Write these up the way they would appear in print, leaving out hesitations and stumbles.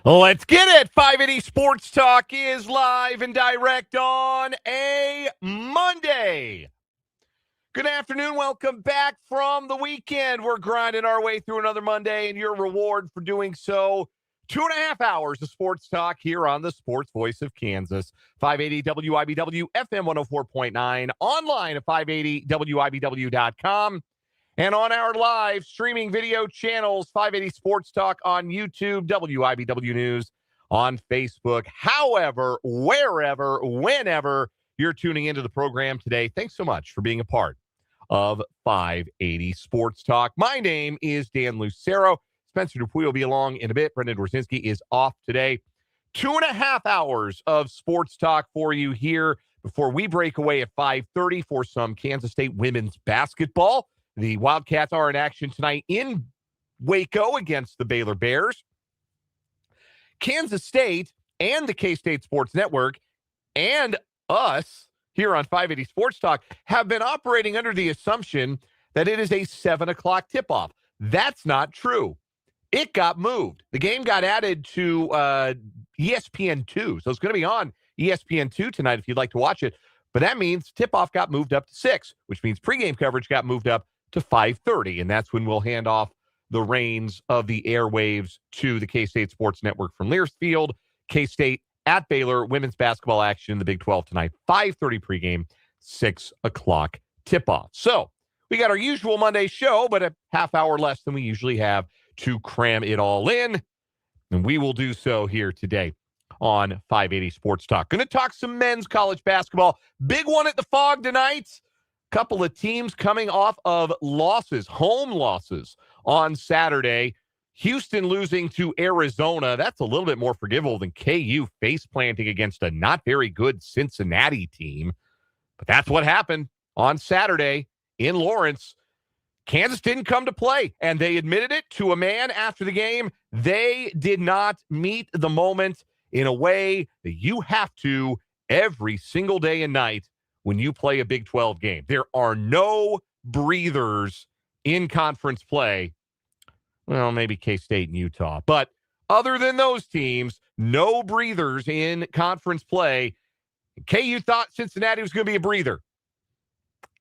Let's get it. 580 Sports Talk is live and direct on a Monday. Good afternoon. Welcome back from the weekend. We're grinding our way through another Monday, and your reward for doing so, 2.5 hours of sports talk here on the Sports Voice of Kansas. 580 WIBW, FM 104.9, online at 580WIBW.com. And on our live streaming video channels, 580 Sports Talk on YouTube, WIBW News on Facebook. However, wherever, whenever you're tuning into the program today, thanks so much for being a part of 580 Sports Talk. My name is Dan Lucero. Spencer Dupuy will be along in a bit. Brendan Dworzinski is off today. 2.5 hours of sports talk for you here before we break away at 5:30 for some Kansas State women's basketball. The Wildcats are in action tonight in Waco against the Baylor Bears. Kansas State and the K-State Sports Network and us here on 580 Sports Talk have been operating under the assumption that it is a 7 o'clock tip-off. That's not true. It got moved. The game got added to ESPN2, so it's going to be on ESPN2 tonight if you'd like to watch it. But that means tip-off got moved up to 6, which means pregame coverage got moved up to 5:30, and that's when we'll hand off the reins of the airwaves to the K-State Sports Network from Learsfield. K-State at Baylor, women's basketball action in the Big 12 tonight, 5:30 pregame, 6 o'clock tip-off. So we got our usual Monday show, but a half hour less than we usually have to cram it all in, and we will do so here today on 580 Sports Talk. Going to talk some men's college basketball. Big one at the Phog tonight. Couple of teams coming off of losses, home losses on Saturday. Houston losing to Arizona. That's a little bit more forgivable than KU face planting against a not very good Cincinnati team. But that's what happened on Saturday in Lawrence. Kansas didn't come to play, and they admitted it to a man after the game. They did not meet the moment in a way that you have to every single day and night when you play a Big 12 game. There are no breathers in conference play. Well, maybe K-State and Utah. But other than those teams, no breathers in conference play. KU thought Cincinnati was going to be a breather.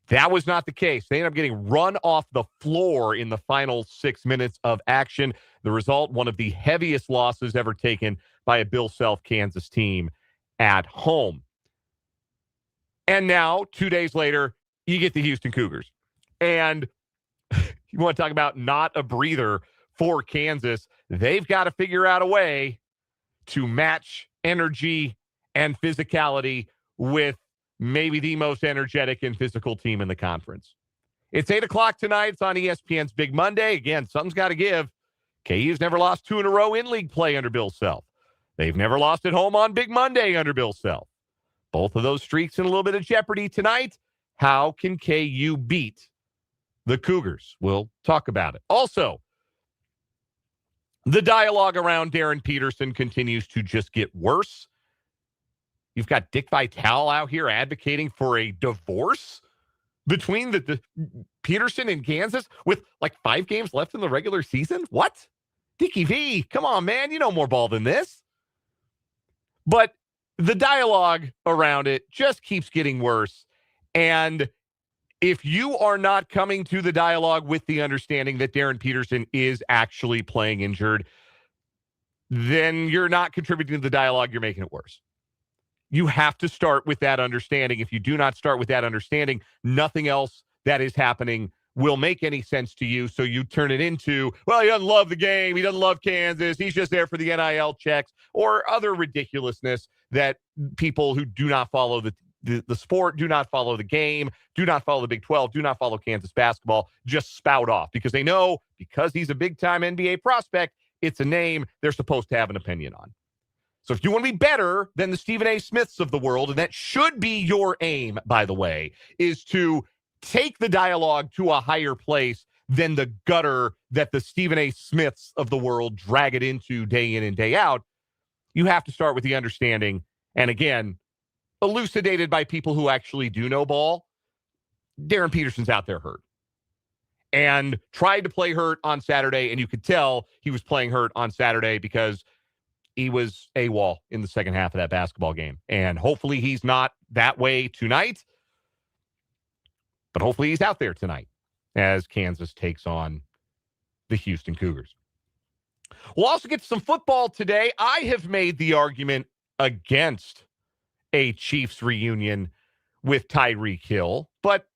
That was not the case. They ended up getting run off the floor in the final 6 minutes of action. The result, one of the heaviest losses ever taken by a Bill Self Kansas team at home. And now, 2 days later, you get the Houston Cougars. And you want to talk about not a breather for Kansas. They've got to figure out a way to match energy and physicality with maybe the most energetic and physical team in the conference. It's 8 o'clock tonight. It's on ESPN's Big Monday. Again, something's got to give. KU's never lost 2 in a row in league play under Bill Self. They've never lost at home on Big Monday under Bill Self. Both of those streaks in a little bit of jeopardy tonight. How can KU beat the Cougars? We'll talk about it. Also, the dialogue around Darryn Peterson continues to just get worse. You've got Dick Vitale out here advocating for a divorce between the Peterson and Kansas with like 5 games left in the regular season. What? Dickie V, come on, man. You know more ball than this. But the dialogue around it just keeps getting worse. And if you are not coming to the dialogue with the understanding that Darryn Peterson is actually playing injured, then you're not contributing to the dialogue. You're making it worse. You have to start with that understanding. If you do not start with that understanding, nothing else that is happening will make any sense to you. So you turn it into, well, he doesn't love the game. He doesn't love Kansas. He's just there for the NIL checks or other ridiculousness that people who do not follow the sport, do not follow the game, do not follow the Big 12, do not follow Kansas basketball, just spout off because they know because he's a big-time NBA prospect, it's a name they're supposed to have an opinion on. So if you want to be better than the Stephen A. Smiths of the world, and that should be your aim, by the way, is to take the dialogue to a higher place than the gutter that the Stephen A. Smiths of the world drag it into day in and day out. You have to start with the understanding, and again, elucidated by people who actually do know ball. Darryn Peterson's out there hurt. And tried to play hurt on Saturday, and you could tell he was playing hurt on Saturday because was AWOL in the second half of that basketball game. And hopefully he's not that way tonight. But hopefully he's out there tonight as Kansas takes on the Houston Cougars. We'll also get to some football today. I have made the argument against a Chiefs reunion with Tyreek Hill, but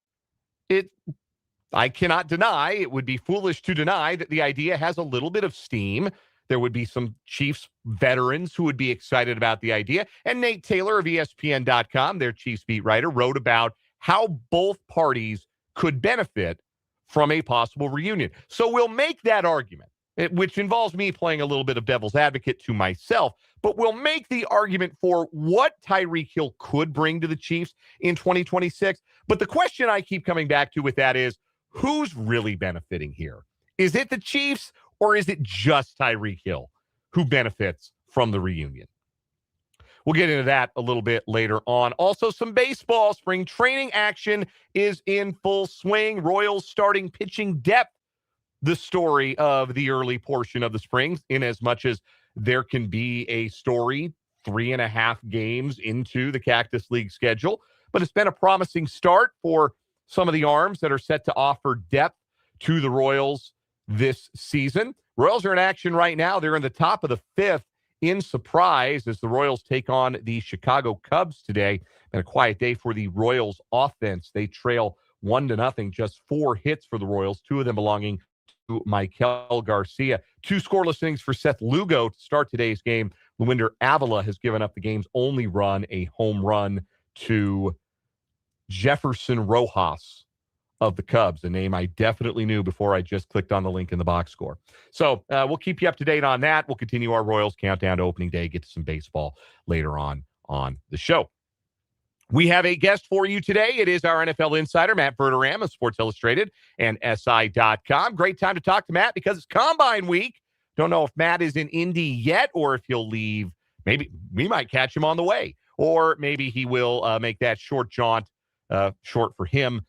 I cannot deny, it would be foolish to deny that the idea has a little bit of steam. There would be some Chiefs veterans who would be excited about the idea. And Nate Taylor of ESPN.com, their Chiefs beat writer, wrote about how both parties could benefit from a possible reunion. So we'll make that argument, which involves me playing a little bit of devil's advocate to myself, but we'll make the argument for what Tyreek Hill could bring to the Chiefs in 2026. But the question I keep coming back to with that is, who's really benefiting here? Is it the Chiefs or is it just Tyreek Hill who benefits from the reunion? We'll get into that a little bit later on. Also, some baseball. Spring training action is in full swing. Royals starting pitching depth, the story of the early portion of the spring, in as much as there can be a story 3.5 games into the Cactus League schedule. But it's been a promising start for some of the arms that are set to offer depth to the Royals this season. Royals are in action right now. They're in the top of the 5th in surprise as the Royals take on the Chicago Cubs today. Been a quiet day for the Royals offense. They trail 1-0, just 4 hits for the Royals, 2 of them belonging to Michael Garcia. 2 scoreless innings for Seth Lugo to start today's game. Luinder Avila has given up the game's only run, a home run to Jefferson Rojas of the Cubs, a name I definitely knew before I just clicked on the link in the box score. So we'll keep you up to date on that. We'll continue our Royals countdown to opening day, get to some baseball later on the show. We have a guest for you today. It is our NFL insider, Matt Verderame of Sports Illustrated and SI.com. Great time to talk to Matt because it's Combine Week. Don't know if Matt is in Indy yet or if he'll leave. Maybe we might catch him on the way, or maybe he will make that short jaunt, short for him,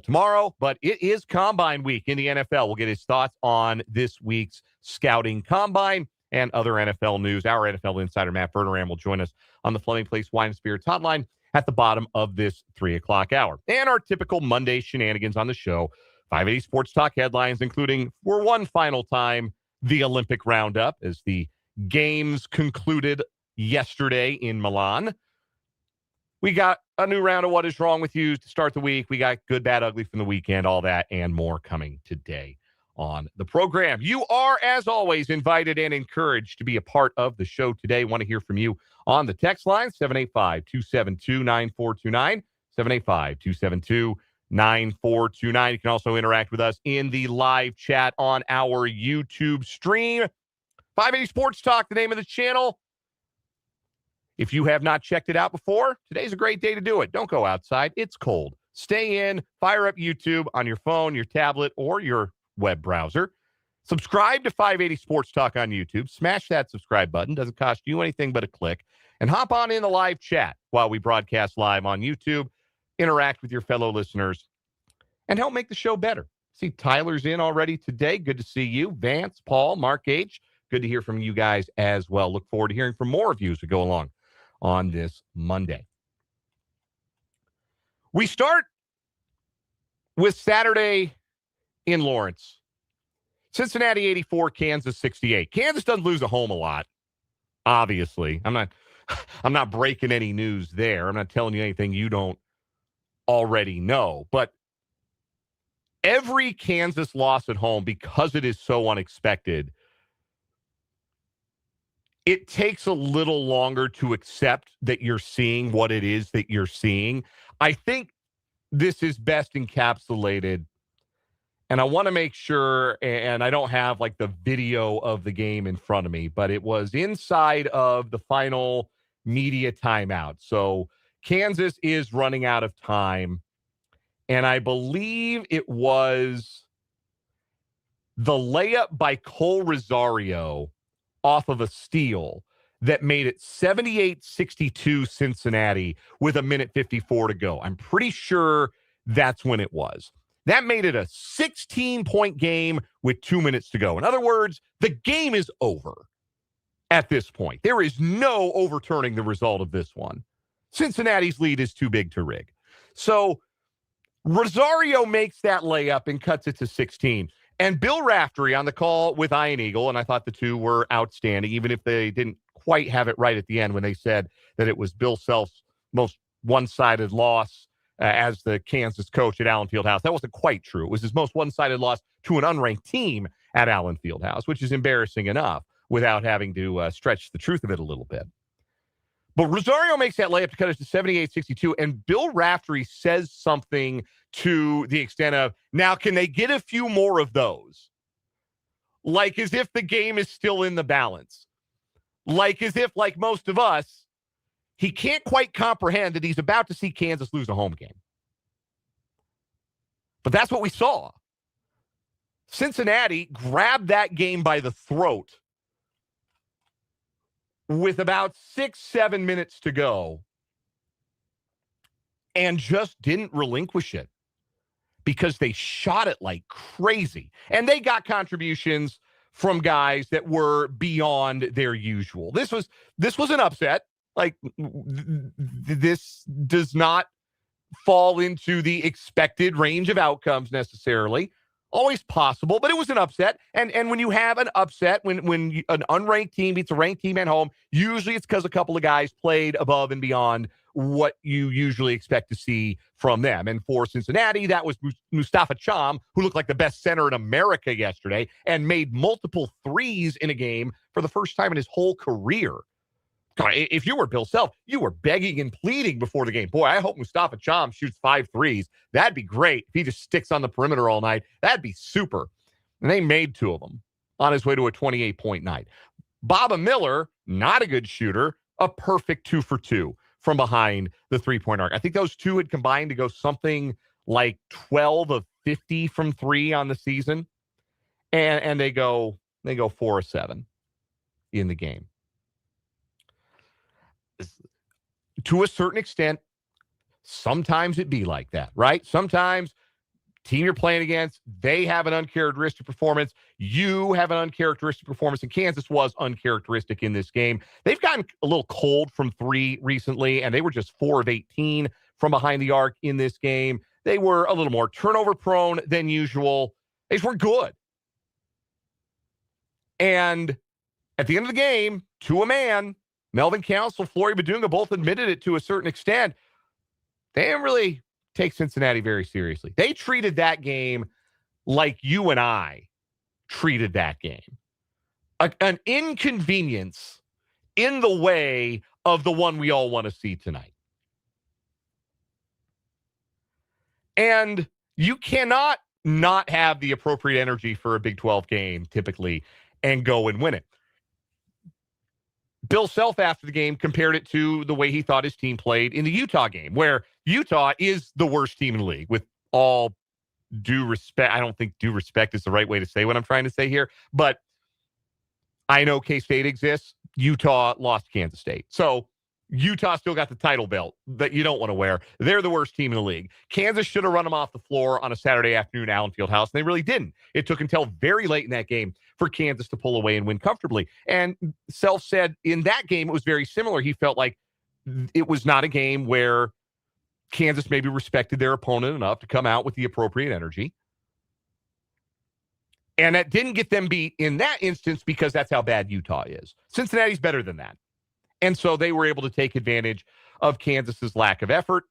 tomorrow. But it is Combine Week in the NFL. We'll get his thoughts on this week's scouting combine and other NFL news. Our NFL insider, Matt Verderame, will join us on the Fleming Place Wine and Spirits hotline at the bottom of this 3 o'clock hour. And our typical Monday shenanigans on the show. 580 Sports Talk headlines, including, for one final time, the Olympic Roundup as the games concluded yesterday in Milan. We got a new round of What Is Wrong With You to start the week. We got Good, Bad, Ugly from the weekend, all that and more coming today on the program. You are, as always, invited and encouraged to be a part of the show today. Want to hear from you on the text line, 785-272-9429, 785-272-9429. You can also interact with us in the live chat on our YouTube stream. 580 Sports Talk, the name of the channel. If you have not checked it out before, today's a great day to do it. Don't go outside. It's cold. Stay in, fire up YouTube on your phone, your tablet, or your web browser. Subscribe to 580 Sports Talk on YouTube. Smash that subscribe button. Doesn't cost you anything but a click. And hop on in the live chat while we broadcast live on YouTube. Interact with your fellow listeners and help make the show better. See, Tyler's in already today. Good to see you. Vance, Paul, Mark H. Good to hear from you guys as well. Look forward to hearing from more of you as we go along on this Monday. We start with Saturday in Lawrence. Cincinnati 84, Kansas 68. Kansas doesn't lose at home a lot, obviously. I'm not breaking any news there. I'm not telling you anything you don't already know. But every Kansas loss at home, because it is so unexpected, it takes a little longer to accept that you're seeing what it is that you're seeing. I think this is best encapsulated, and I want to make sure, and I don't have like the video of the game in front of me, but it was inside of the final media timeout. So Kansas is running out of time, and I believe it was the layup by Cole Rosario off of a steal that made it 78-62 Cincinnati with 1:54 to go. I'm pretty sure that's when it was. That made it a 16-point game with 2 minutes to go. In other words, the game is over. at this point. There is no overturning the result of this one. Cincinnati's lead is too big to rig. So Rosario makes that layup and cuts it to 16. And Bill Raftery on the call with Ian Eagle, and I thought the two were outstanding, even if they didn't quite have it right at the end when they said that it was Bill Self's most one-sided loss as the Kansas coach at Allen Fieldhouse. That wasn't quite true. It was his most one-sided loss to an unranked team at Allen Fieldhouse, which is embarrassing enough without having to stretch the truth of it a little bit. But Rosario makes that layup to cut it to 78-62, and Bill Raftery says something to the extent of, now, can they get a few more of those? Like as if the game is still in the balance. Like as if, like most of us, he can't quite comprehend that he's about to see Kansas lose a home game. But that's what we saw. Cincinnati grabbed that game by the throat with about 6-7 minutes to go and just didn't relinquish it because they shot it like crazy. And they got contributions from guys that were beyond their usual. This was an upset. Like, this does not fall into the expected range of outcomes necessarily. Always possible, but it was an upset. And when you have an upset, when an unranked team beats a ranked team at home, usually it's because a couple of guys played above and beyond what you usually expect to see from them. And for Cincinnati, that was Mustafa Cham, who looked like the best center in America yesterday and made multiple threes in a game for the first time in his whole career. God, if you were Bill Self, you were begging and pleading before the game. Boy, I hope Mustafa Cham shoots 5 threes. That'd be great. If he just sticks on the perimeter all night, that'd be super. And they made 2 of them on his way to a 28-point night. Baba Miller, not a good shooter, a perfect 2 for 2 from behind the three-point arc. I think those two had combined to go something like 12 of 50 from 3 on the season. And they go 4 of 7 in the game. To a certain extent, sometimes it be like that, right? Sometimes team you're playing against, they have an uncharacteristic performance. You have an uncharacteristic performance, and Kansas was uncharacteristic in this game. They've gotten a little cold from 3 recently, and they were just 4 of 18 from behind the arc in this game. They were a little more turnover prone than usual. They just weren't good. And at the end of the game, to a man, Melvin Council, Flory Badunga both admitted it to a certain extent. They didn't really take Cincinnati very seriously. They treated that game like you and I treated that game. An inconvenience in the way of the one we all want to see tonight. And you cannot not have the appropriate energy for a Big 12 game, typically, and go and win it. Bill Self, after the game, compared it to the way he thought his team played in the Utah game, where Utah is the worst team in the league, with all due respect. I don't think due respect is the right way to say what I'm trying to say here, but I know K-State exists. Utah lost Kansas State. So Utah still got the title belt that you don't want to wear. They're the worst team in the league. Kansas should have run them off the floor on a Saturday afternoon at Allen Fieldhouse, and they really didn't. It took until very late in that game for Kansas to pull away and win comfortably. And Self said in that game, it was very similar. He felt like it was not a game where Kansas maybe respected their opponent enough to come out with the appropriate energy. And that didn't get them beat in that instance because that's how bad Utah is. Cincinnati's better than that. And so they were able to take advantage of Kansas's lack of effort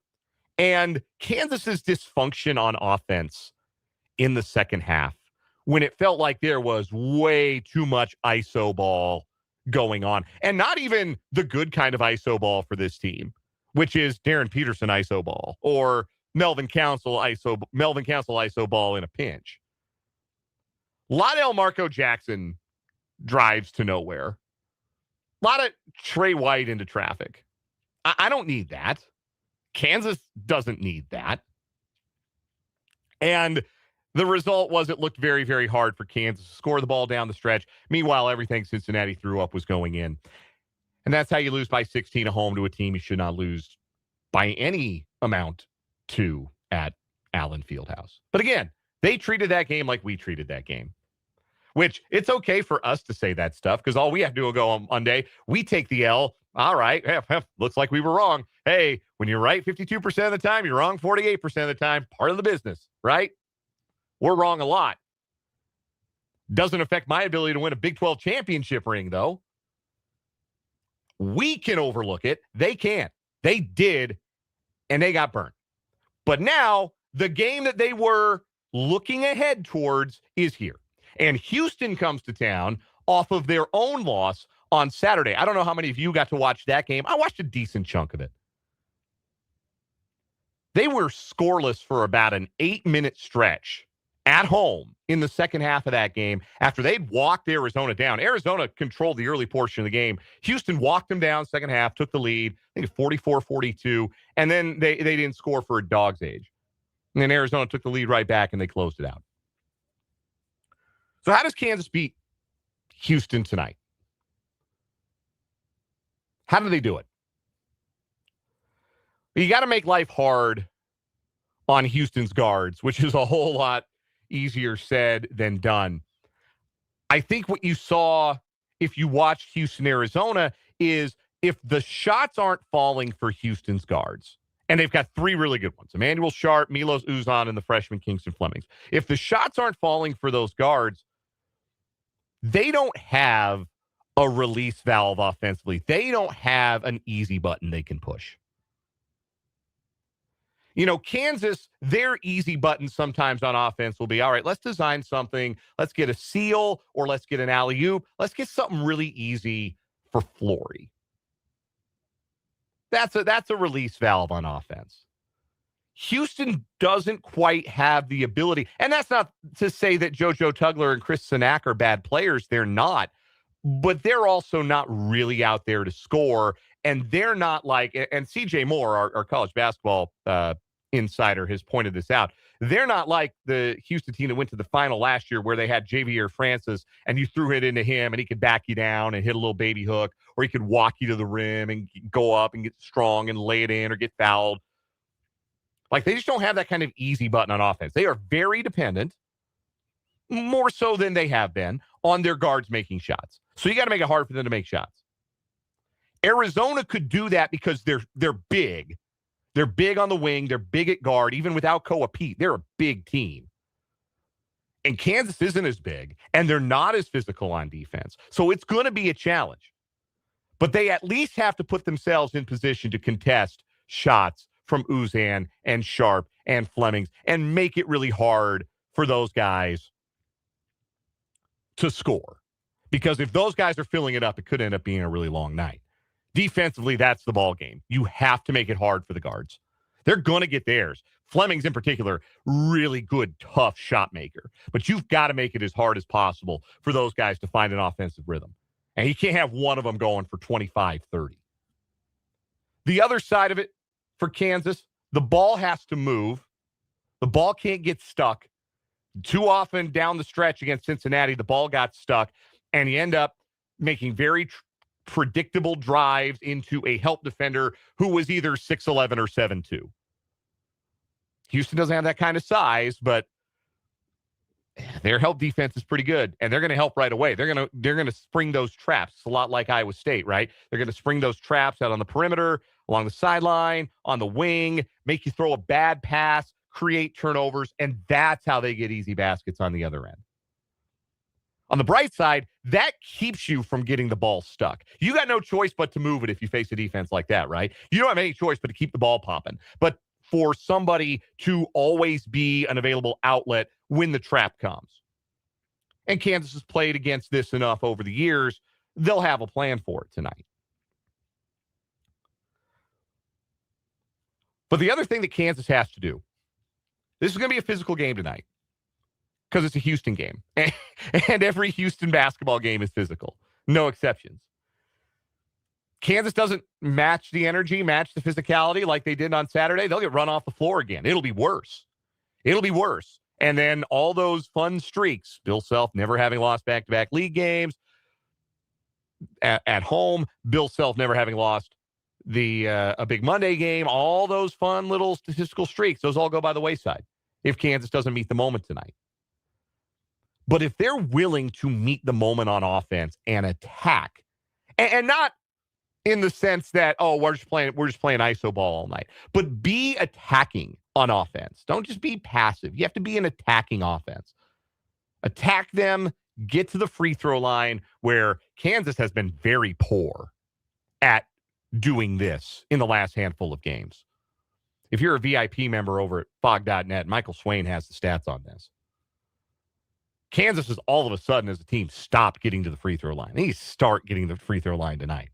and Kansas's dysfunction on offense in the second half, when it felt like there was way too much ISO ball going on. And not even the good kind of ISO ball for this team, which is Darryn Peterson ISO ball or Melvin Council ISO ball in a pinch. Lionel Marco Jackson drives to nowhere. A lot of Trey White into traffic. I don't need that. Kansas doesn't need that. And the result was it looked very, very hard for Kansas to score the ball down the stretch. Meanwhile, everything Cincinnati threw up was going in. And that's how you lose by 16 at home to a team you should not lose by any amount to at Allen Fieldhouse. But again, they treated that game like we treated that game. which it's okay for us to say that stuff because all we have to do is go on Monday. We take the L. All right. Looks like we were wrong. Hey, when you're right 52% of the time, you're wrong 48% of the time. Part of the business, right? We're wrong a lot. Doesn't affect my ability to win a Big 12 championship ring, though. We can overlook it. They can't. They did, and they got burned. But now the game that they were looking ahead towards is here. And Houston comes to town off of their own loss on Saturday. I don't know how many of you got to watch that game. I watched a decent chunk of it. They were scoreless for about an 8-minute stretch at home in the second half of that game after they'd walked Arizona down. Arizona controlled the early portion of the game. Houston walked them down second half, took the lead, I think 44-42, and then they didn't score for a dog's age. And then Arizona took the lead right back, and they closed it out. So how does Kansas beat Houston tonight? How do they do it? You got to make life hard on Houston's guards, which is a whole lot easier said than done. I think what you saw if you watched Houston, Arizona, is if the shots aren't falling for Houston's guards, and they've got three really good ones, Emmanuel Sharp, Milos Uzan, and the freshman Kingston Flemings. If the shots aren't falling for those guards, they don't have a release valve offensively. They don't have an easy button they can push. You know, Kansas, their easy button sometimes on offense will be, all right, let's design something. Let's get a seal or let's get an alley-oop. Let's get something really easy for Flory. That's a release valve on offense. Houston doesn't quite have the ability. And that's not to say that JoJo Tugler and Chris Sinak are bad players. They're not. But they're also not really out there to score. And they're not like, and CJ Moore, our college basketball insider, has pointed this out. They're not like the Houston team that went to the final last year where they had Javier Francis and you threw it into him and he could back you down and hit a little baby hook, or he could walk you to the rim and go up and get strong and lay it in or get fouled. Like, they just don't have that kind of easy button on offense. They are very dependent, more so than they have been, on their guards making shots. So you got to make it hard for them to make shots. Arizona could do that because they're big. They're big on the wing. They're big at guard. Even without Koa Pete, they're a big team. And Kansas isn't as big, and they're not as physical on defense. So it's going to be a challenge. But they at least have to put themselves in position to contest shots from Uzan and Sharp and Flemings and make it really hard for those guys to score. Because if those guys are filling it up, it could end up being a really long night. Defensively, that's the ball game. You have to make it hard for the guards. They're going to get theirs. Flemings in particular, really good, tough shot maker. But you've got to make it as hard as possible for those guys to find an offensive rhythm. And you can't have one of them going for 25, 30. The other side of it for Kansas, the ball has to move. The ball can't get stuck. Too often down the stretch against Cincinnati, the ball got stuck, and you end up making very predictable drives into a help defender who was either 6'11 or 7'2. Houston doesn't have that kind of size, but their help defense is pretty good, and they're going to help right away. They're going to spring those traps. It's a lot like Iowa State, right? They're going to spring those traps out on the perimeter, along the sideline, on the wing, make you throw a bad pass, create turnovers, and that's how they get easy baskets on the other end. On the bright side, that keeps you from getting the ball stuck. You got no choice but to move it if you face a defense like that, right? You don't have any choice but to keep the ball popping. But for somebody to always be an available outlet when the trap comes. And Kansas has played against this enough over the years, they'll have a plan for it tonight. But the other thing that Kansas has to do, this is going to be a physical game tonight. Because it's a Houston game. And every Houston basketball game is physical. No exceptions. Kansas doesn't match the energy, match the physicality like they did on Saturday. They'll get run off the floor again. It'll be worse. It'll be worse. And then all those fun streaks, Bill Self never having lost back-to-back league games at home, Bill Self never having lost a big Monday game, all those fun little statistical streaks, those all go by the wayside if Kansas doesn't meet the moment tonight. But if they're willing to meet the moment on offense and attack, and not in the sense that, oh, we're just playing ISO ball all night, but be attacking on offense. Don't just be passive. You have to be an attacking offense. Attack them, get to the free throw line, where Kansas has been very poor at doing this in the last handful of games. If you're a VIP member over at Phog.net, Michael Swain has the stats on this. Kansas has all of a sudden, as a team, stopped getting to the free throw line. They need to start getting the free throw line tonight.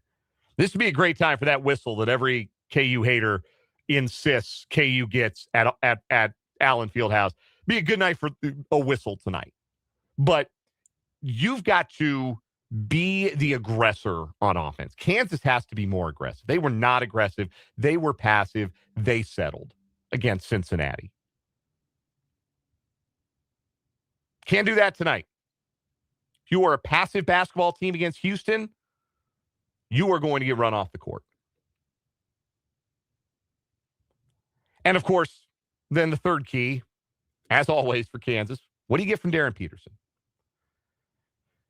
This would be a great time for that whistle that every KU hater insists KU gets at Allen Fieldhouse. Be a good night for a whistle tonight. But you've got to be the aggressor on offense. Kansas has to be more aggressive. They were not aggressive. They were passive. They settled against Cincinnati. Can't do that tonight. If you are a passive basketball team against Houston, you are going to get run off the court. And, of course, then the third key, as always for Kansas, what do you get from Darryn Peterson?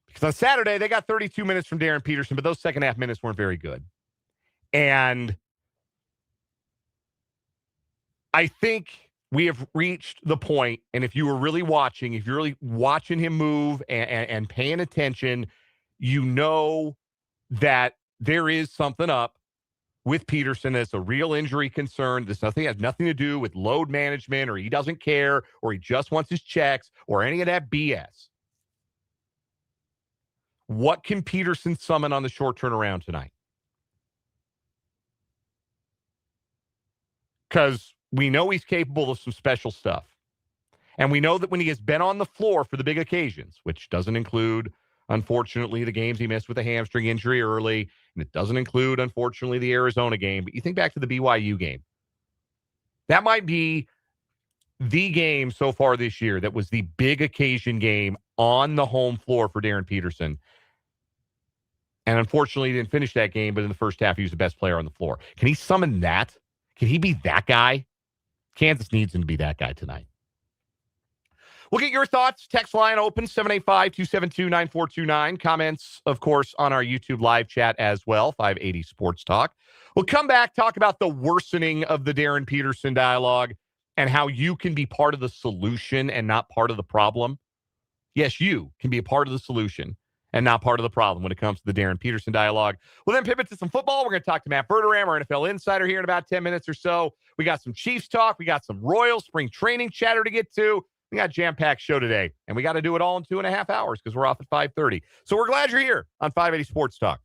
Because on Saturday, they got 32 minutes from Darryn Peterson, but those second half minutes weren't very good. And I think we have reached the point, and if you were really watching, if you're really watching him move and paying attention, you know that there is something up with Peterson. That's a real injury concern. This has nothing to do with load management, or he doesn't care, or he just wants his checks, or any of that BS. What can Peterson summon on the short turnaround tonight? Because we know he's capable of some special stuff. And we know that when he has been on the floor for the big occasions, which doesn't include, unfortunately, the games he missed with a hamstring injury early, and it doesn't include, unfortunately, the Arizona game, but you think back to the BYU game. That might be the game so far this year that was the big occasion game on the home floor for Darryn Peterson. And unfortunately, he didn't finish that game, but in the first half, he was the best player on the floor. Can he summon that? Can he be that guy? Kansas needs him to be that guy tonight. We'll get your thoughts. Text line open, 785-272-9429. Comments, of course, on our YouTube live chat as well, 580 Sports Talk. We'll come back, talk about the worsening of the Darryn Peterson dialogue and how you can be part of the solution and not part of the problem. Yes, you can be a part of the solution and not part of the problem when it comes to the Darryn Peterson dialogue. We'll then pivot to some football. We're going to talk to Matt Verderame, our NFL insider, here in about 10 minutes or so. We got some Chiefs talk. We got some Royals spring training chatter to get to. We got a jam-packed show today, and we got to do it all in 2.5 hours because we're off at 5:30. So we're glad you're here on 580 Sports Talk.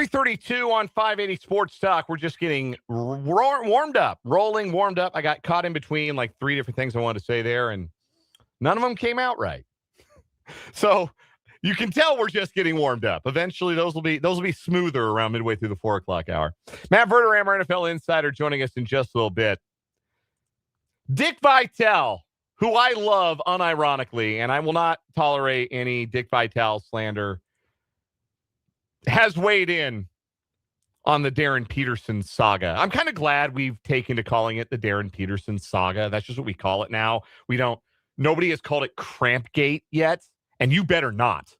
3:32 on 580 Sports Talk. We're just getting warmed up. I got caught in between like three different things I wanted to say there, and none of them came out right. So you can tell we're just getting warmed up. Eventually, those will be smoother around midway through the 4 o'clock hour. Matt Verderame, our NFL insider, joining us in just a little bit. Dick Vitale, who I love unironically, and I will not tolerate any Dick Vitale slander, has weighed in on the Darryn Peterson saga. I'm kind of glad we've taken to calling it the Darryn Peterson saga. That's just what we call it now. Nobody has called it Crampgate yet, and you better not.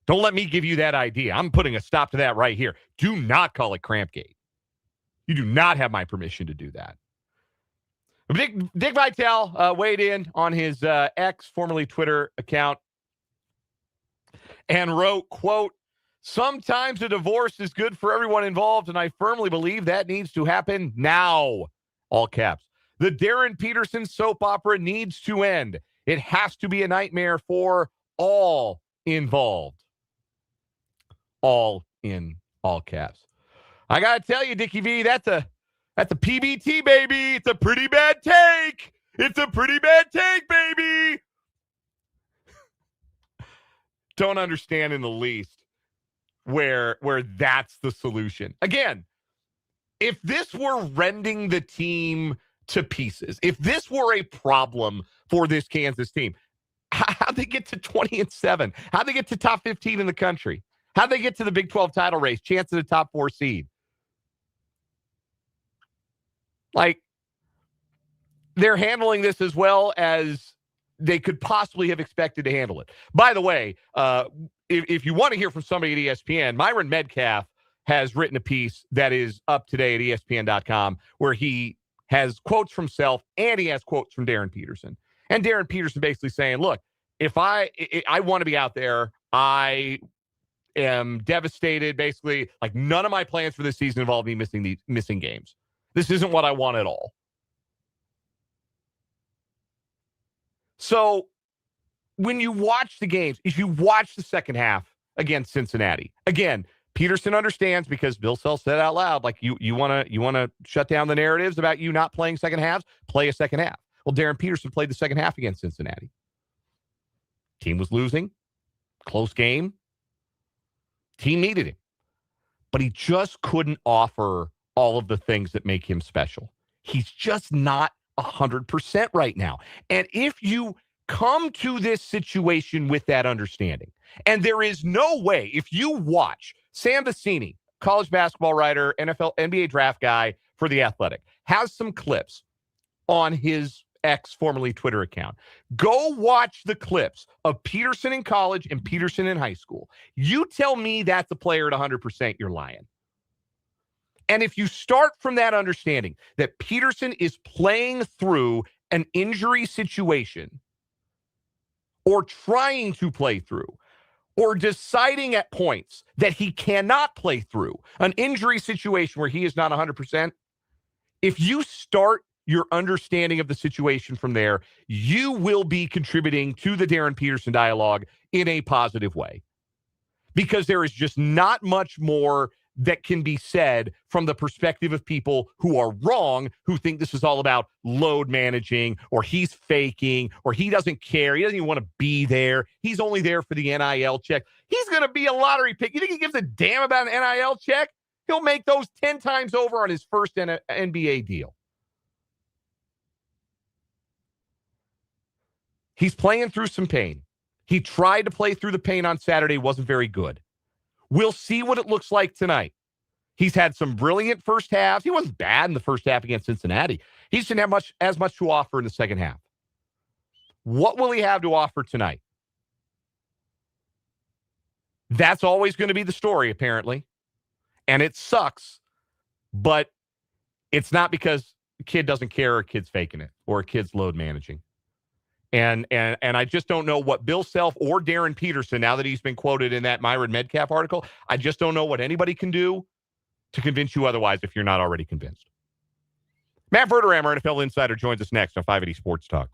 Don't let me give you that idea. I'm putting a stop to that right here. Do not call it Crampgate. You do not have my permission to do that. Dick Vitale weighed in on his X, formerly Twitter account, and wrote, quote, "Sometimes a divorce is good for everyone involved, and I firmly believe that needs to happen now." All caps. "The Darryn Peterson soap opera needs to end. It has to be a nightmare for all involved." All in all caps. I got to tell you, Dickie V, that's a PBT, baby. It's a pretty bad take. It's a pretty bad take, baby. Don't understand in the least where that's the solution. Again, if this were rending the team to pieces, if this were a problem for this Kansas team, how'd they get to 20-7? How'd they get to top 15 in the country? How'd they get to the Big 12 title race, chance of the top 4 seed? Like, they're handling this as well as they could possibly have expected to handle it. By the way, if you want to hear from somebody at ESPN, Myron Metcalf has written a piece that is up today at ESPN.com where he has quotes from himself and he has quotes from Darryn Peterson. And Darryn Peterson basically saying, look, if I want to be out there, I am devastated. Basically, like, none of my plans for this season involve me missing games. This isn't what I want at all. So when you watch the games, if you watch the second half against Cincinnati, again, Peterson understands because Bill Self said out loud, like, you want to shut down the narratives about you not playing second halves, play a second half. Well, Darryn Peterson played the second half against Cincinnati. Team was losing. Close game. Team needed him. But he just couldn't offer all of the things that make him special. He's just not 100% right now. And if you come to this situation with that understanding, and there is no way, if you watch Sam Vecini, college basketball writer, NBA draft guy for The Athletic, has some clips on his X, formerly Twitter account. Go watch the clips of Peterson in college and Peterson in high school. You tell me that's a player at 100%, you're lying. And if you start from that understanding that Peterson is playing through an injury situation or trying to play through or deciding at points that he cannot play through an injury situation where he is not 100%, if you start your understanding of the situation from there, you will be contributing to the Darryn Peterson dialogue in a positive way. Because there is just not much more that can be said from the perspective of people who are wrong, who think this is all about load managing, or he's faking, or he doesn't care. He doesn't even want to be there. He's only there for the NIL check. He's going to be a lottery pick. You think he gives a damn about an NIL check? He'll make those 10 times over on his first NBA deal. He's playing through some pain. He tried to play through the pain on Saturday, wasn't very good. We'll see what it looks like tonight. He's had some brilliant first halves. He wasn't bad in the first half against Cincinnati. He just didn't have as much to offer in the second half. What will he have to offer tonight? That's always going to be the story, apparently. And it sucks, but it's not because a kid doesn't care or a kid's faking it or a kid's load managing. And I just don't know what Bill Self or Darryn Peterson, now that he's been quoted in that Myron Metcalf article, I just don't know what anybody can do to convince you otherwise if you're not already convinced. Matt Verderame, our NFL insider, joins us next on 580 Sports Talk.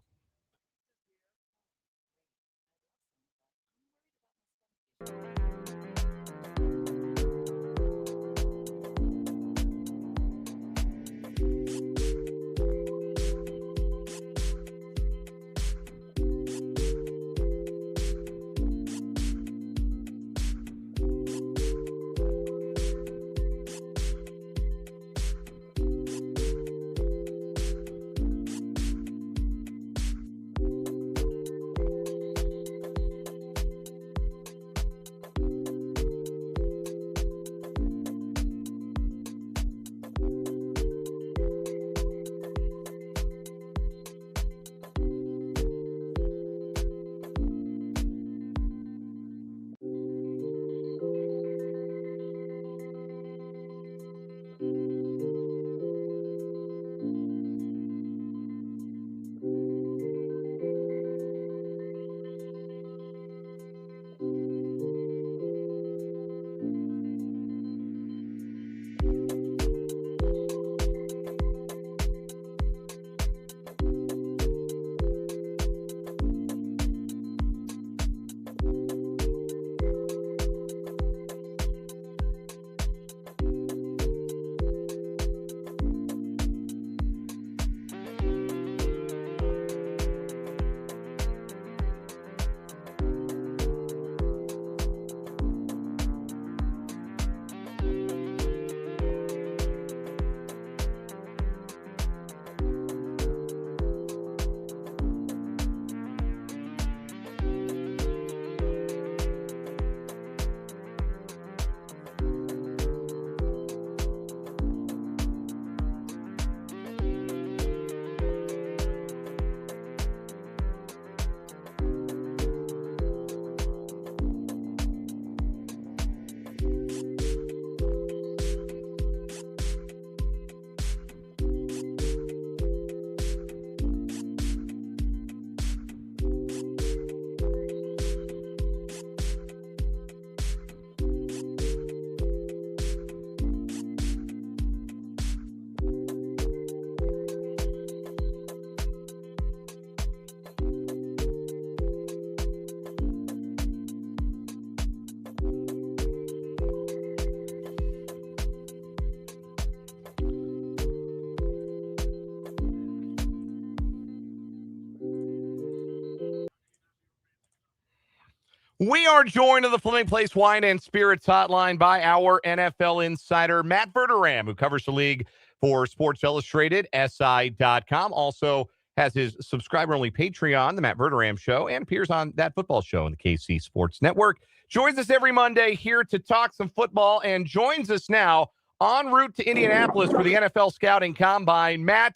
We are joined on the Fleming Place Wine and Spirits Hotline by our NFL insider, Matt Verderame, who covers the league for Sports Illustrated, SI.com. Also has his subscriber-only Patreon, The Matt Verderame Show, and appears on That Football Show on the KC Sports Network. Joins us every Monday here to talk some football and joins us now en route to Indianapolis for the NFL Scouting Combine. Matt,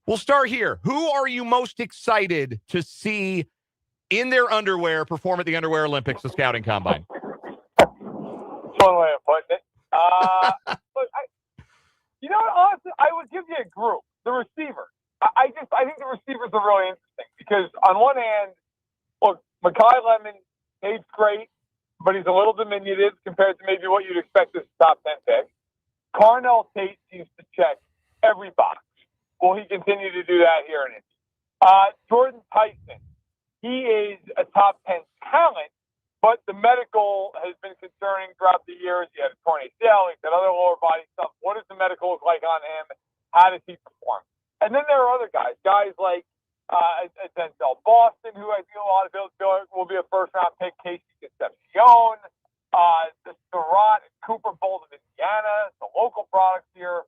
we'll start here. Who are you most excited to see in their underwear perform at the Underwear Olympics, the Scouting Combine? One way of putting it. But honestly, I would give you a group. The receivers. I think the receivers are really interesting because on one hand, look, Mekhi Lemon, Tate's great, but he's a little diminutive compared to maybe what you'd expect as a top 10 pick. Carnell Tate seems to check every box. Will he continue to do that here in Indy? Jordan Tyson. He is a top 10 talent, but the medical has been concerning throughout the years. He had a torn ACL, he's got other lower body stuff. What does the medical look like on him? How does he perform? And then there are other guys like Denzel Boston, who I think a lot of people feel like will be a first-round pick, Casey Concepcion, the Surratt and Cooper Bowl of Indiana, the local products here.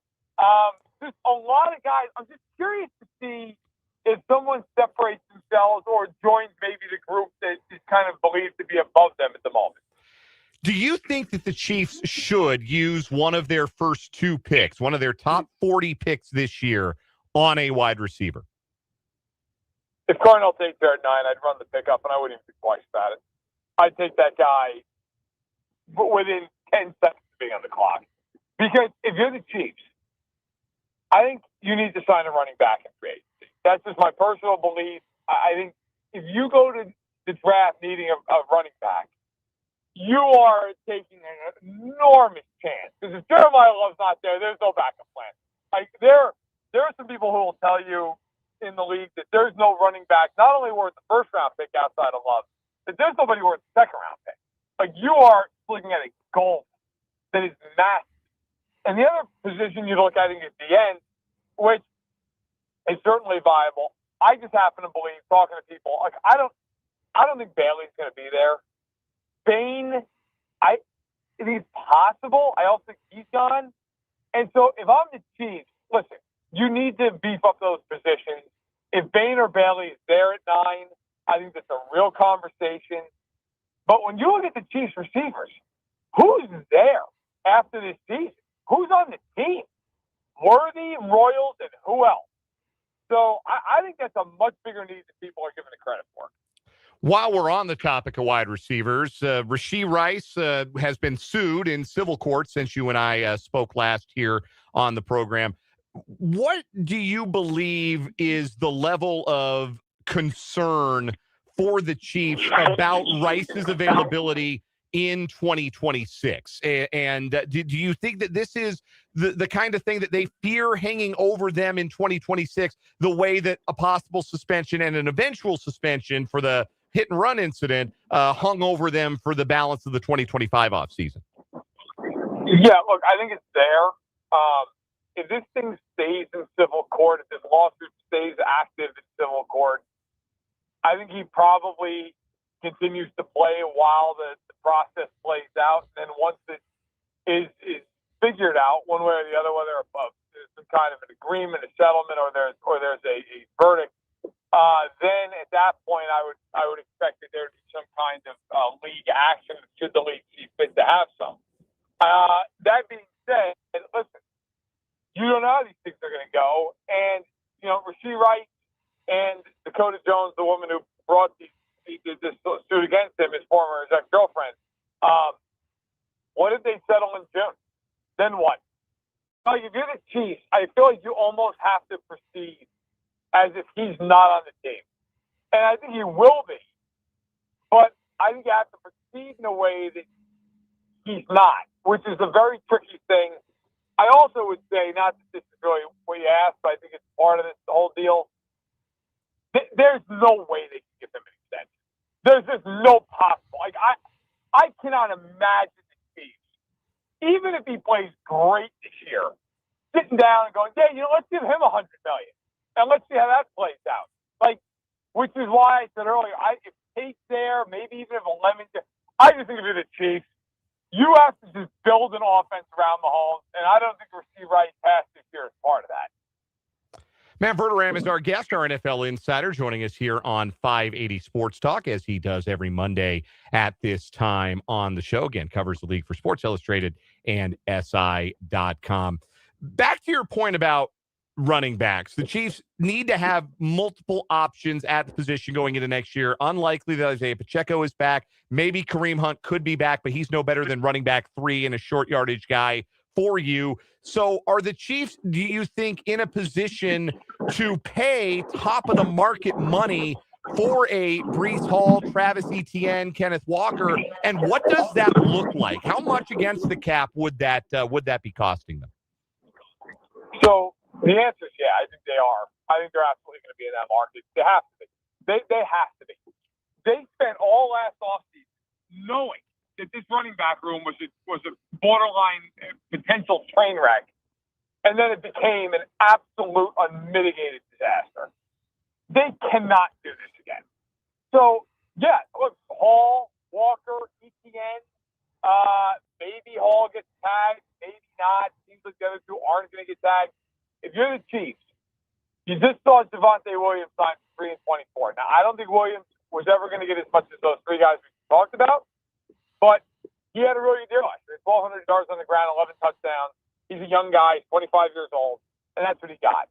There's a lot of guys. I'm just curious to see if someone separates themselves or joins maybe the group that is kind of believed to be above them at the moment. Do you think that the Chiefs should use one of their first two picks, one of their top 40 picks this year, on a wide receiver? If Carnell Tate's there at 9, I'd run the pickup, and I wouldn't even think twice about it. I'd take that guy within 10 seconds of being on the clock. Because if you're the Chiefs, I think you need to sign a running back in free agency. That's just my personal belief. I think if you go to the draft needing a running back, you are taking an enormous chance. Because if Jeremiah Love's not there, there's no backup plan. Like there are some people who will tell you in the league that there's no running back, not only worth the first round pick outside of Love, but there's nobody worth the second round pick. Like you are looking at a goal that is massive. And the other position you look at, I think, at the end, which is certainly viable. I just happen to believe, talking to people, like I don't think Bailey's going to be there. Bain, I think it's possible. I also think he's gone. And so if I'm the Chiefs, listen, you need to beef up those positions. If Bain or Bailey is there at 9, I think that's a real conversation. But when you look at the Chiefs receivers, who's there after this season? Who's on the team? Worthy, Royals, and who else? So I think that's a much bigger need than people are giving it credit for. While we're on the topic of wide receivers, Rashee Rice has been sued in civil court since you and I spoke last here on the program. What do you believe is the level of concern for the Chiefs about Rice's availability in 2026? And do you think that this is the kind of thing that they fear hanging over them in 2026, the way that a possible suspension and an eventual suspension for the hit and run incident hung over them for the balance of the 2025 offseason? Yeah, look, I think it's there. If this thing stays in civil court, if this lawsuit stays active in civil court, I think he probably continues to play while the process plays out. And then once it is figured out one way or the other, whether there's some kind of an agreement, a settlement, or there's a verdict, then at that point I would expect that there would be some kind of league action should the league see fit to have some. That being said, listen, you don't know how these things are going to go. And, Rashee Rice and Dakota Jones, the woman who brought this suit against him, his ex-girlfriend, what if they settle in June? Then what? Like, if you're the Chiefs, I feel like you almost have to proceed as if he's not on the team. And I think he will be. But I think you have to proceed in a way that he's not, which is a very tricky thing. I also would say, not that this is really what you asked, but I think it's part of this whole deal. There's no way they can give him an extension. There's just no possible. Like I cannot imagine the Chiefs, even if he plays great this year, sitting down and going, "Yeah, let's give him $100 million and let's see how that plays out." Like, which is why I said earlier, if Tate there, maybe even if Lemon. I just think if you're the Chiefs, you have to just build an offense around Mahomes, and I don't think Rasheed Rice pass this year is part of that. Matt Verderame is our guest, our NFL insider, joining us here on 580 Sports Talk, as he does every Monday at this time on the show. Again, covers the league for Sports Illustrated and SI.com. Back to your point about running backs. The Chiefs need to have multiple options at the position going into next year. Unlikely that Isaiah Pacheco is back. Maybe Kareem Hunt could be back, but he's no better than running back 3 and a short yardage guy for you. So are the Chiefs, do you think, in a position to pay top of the market money for a Breece Hall, Travis Etienne, Kenneth Walker? And what does that look like? How much against the cap would that be costing them? So the answer is yeah, I think they are. I think they're absolutely going to be in that market. They have to be. They have to be. They spent all last offseason knowing that this running back room was a borderline potential train wreck, and then it became an absolute unmitigated disaster. They cannot do this again. So, yeah, look, Hall, Walker, Etienne, maybe Hall gets tagged, maybe not. Seems like the other two aren't going to get tagged. If you're the Chiefs, you just saw Javonte Williams sign 3 and 24. Now, I don't think Williams was ever going to get as much as those 3 guys we talked about, but he had a really good year last year. 1,200 yards on the ground, 11 touchdowns. He's a young guy, 25 years old, and that's what he got.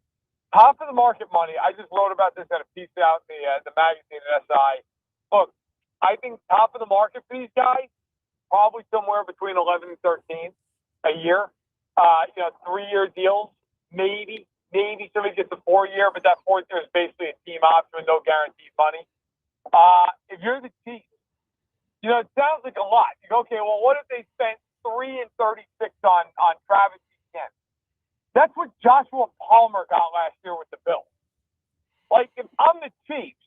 Top of the market money, I just wrote about this at a piece out in the magazine at SI. Look, I think top of the market for these guys, probably somewhere between 11 and 13 a year. 3-year deals, maybe somebody gets a 4-year, but that 4th year is basically a team option with no guaranteed money. If you're the Chiefs, it sounds like a lot. You go, okay, well, what if they spent 3 and 36 on Travis Etienne? That's what Joshua Palmer got last year with the Bills. Like, if I'm the Chiefs,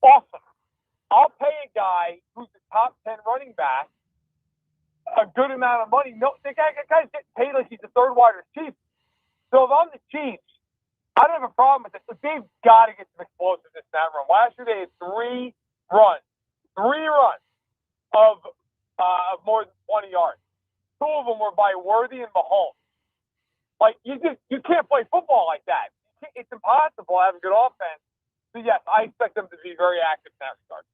awesome. I'll pay a guy who's a top 10 running back a good amount of money. No, the guy's getting paid like he's the 3rd wide receiver. So if I'm the Chiefs, I don't have a problem with this. But they've got to get some explosiveness in that run. Last year they had 3 runs of more than 20 yards. 2 of them were by Worthy and Mahomes. Like, you can't play football like that. It's impossible to have a good offense. So, yes, I expect them to be very active in that regard.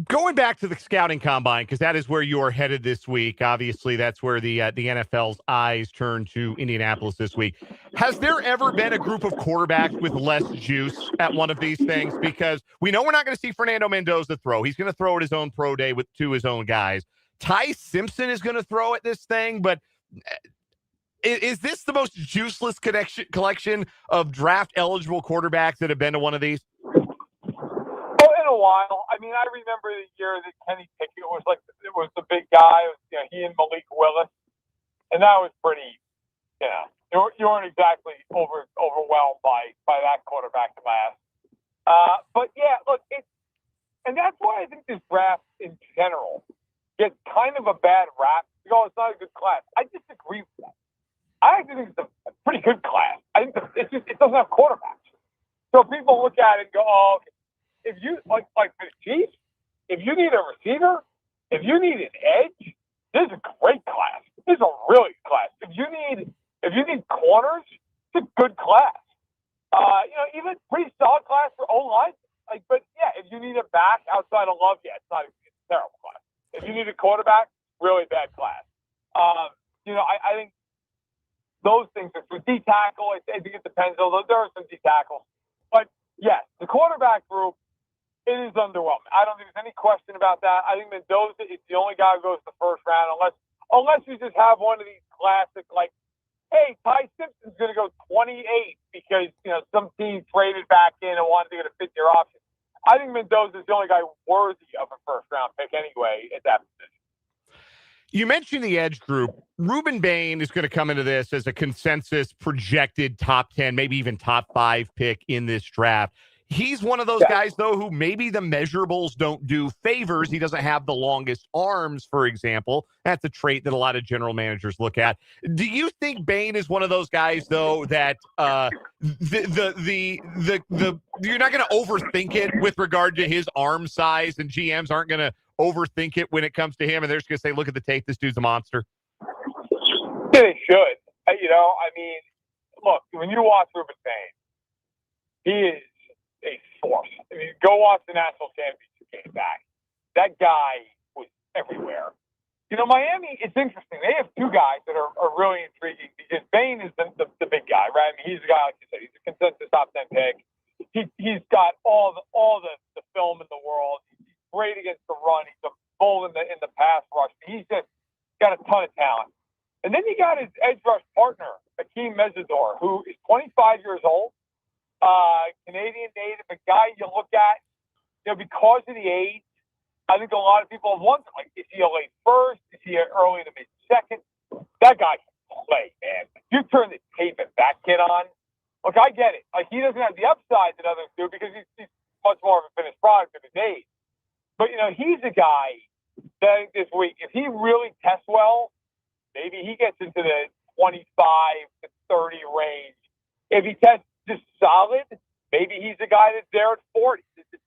Going back to the scouting combine, because that is where you are headed this week. Obviously, that's where the NFL's eyes turn to Indianapolis this week. Has there ever been a group of quarterbacks with less juice at one of these things? Because we know we're not going to see Fernando Mendoza throw. He's going to throw at his own pro day with 2 his own guys. Ty Simpson is going to throw at this thing, but is this the most juiceless collection of draft-eligible quarterbacks that have been to one of these? Oh, in a while. I mean, I remember the year that Kenny Pickett was the big guy. It was, he and Malik Willis, and that was pretty. You weren't exactly overwhelmed by that quarterback class. But yeah, look, and that's why I think this draft in general gets kind of a bad rap. It's not a good class. I disagree with that. I actually think it's a pretty good class. I think it doesn't have quarterbacks. So people look at it and go, oh, okay. If you like for the Chiefs, if you need a receiver, if you need an edge, this is a great class. This is a really good class. If you need corners, it's a good class. Even pretty solid class for O-line. But yeah, if you need a back outside of Love, it's a terrible class. If you need a quarterback, really bad class. I think those things are for D-tackle. I think it depends. Although there are some D-tackles, but yes, the quarterback group. It is underwhelming. I don't think there's any question about that. I think Mendoza is the only guy who goes the first round, unless you just have one of these classic, like, hey, Ty Simpson's going to go 28 because some team traded back in and wanted to get a 5th-year option. I think Mendoza is the only guy worthy of a first-round pick anyway at that position. You mentioned the edge group. Ruben Bain is going to come into this as a consensus projected top 10, maybe even top 5 pick in this draft. He's one of those guys, though, who maybe the measurables don't do favors. He doesn't have the longest arms, for example. That's a trait that a lot of general managers look at. Do you think Bain is one of those guys, though, that you're not going to overthink it with regard to his arm size, and GMs aren't going to overthink it when it comes to him, and they're just going to say, look at the tape, this dude's a monster? Yeah, they should. Look, when you watch Ruben Bain, he is a force. Go watch the national championship game back. That guy was everywhere. Miami, it's interesting. They have two guys that are really intriguing because Bain is the big guy, right? He's the guy, like you said, he's a consensus top 10 pick. He's got all the film in the world. He's great against the run. He's a bull in the pass rush. He's just got a ton of talent. And then you got his edge rush partner, Akeem Mesidor, who is 25 years old, Canadian native, a guy you look at, because of the age, I think a lot of people have wondered, like, is he a late first? Is he an early to mid second? That guy can play, man. You turn the tape at that kid on. Look, I get it. Like, he doesn't have the upside that others do because he's much more of a finished product of his age. But, he's a guy that I think this week, if he really tests well, maybe he gets into the 25 to 30 range. If he tests just solid, maybe he's a guy that's there at 40.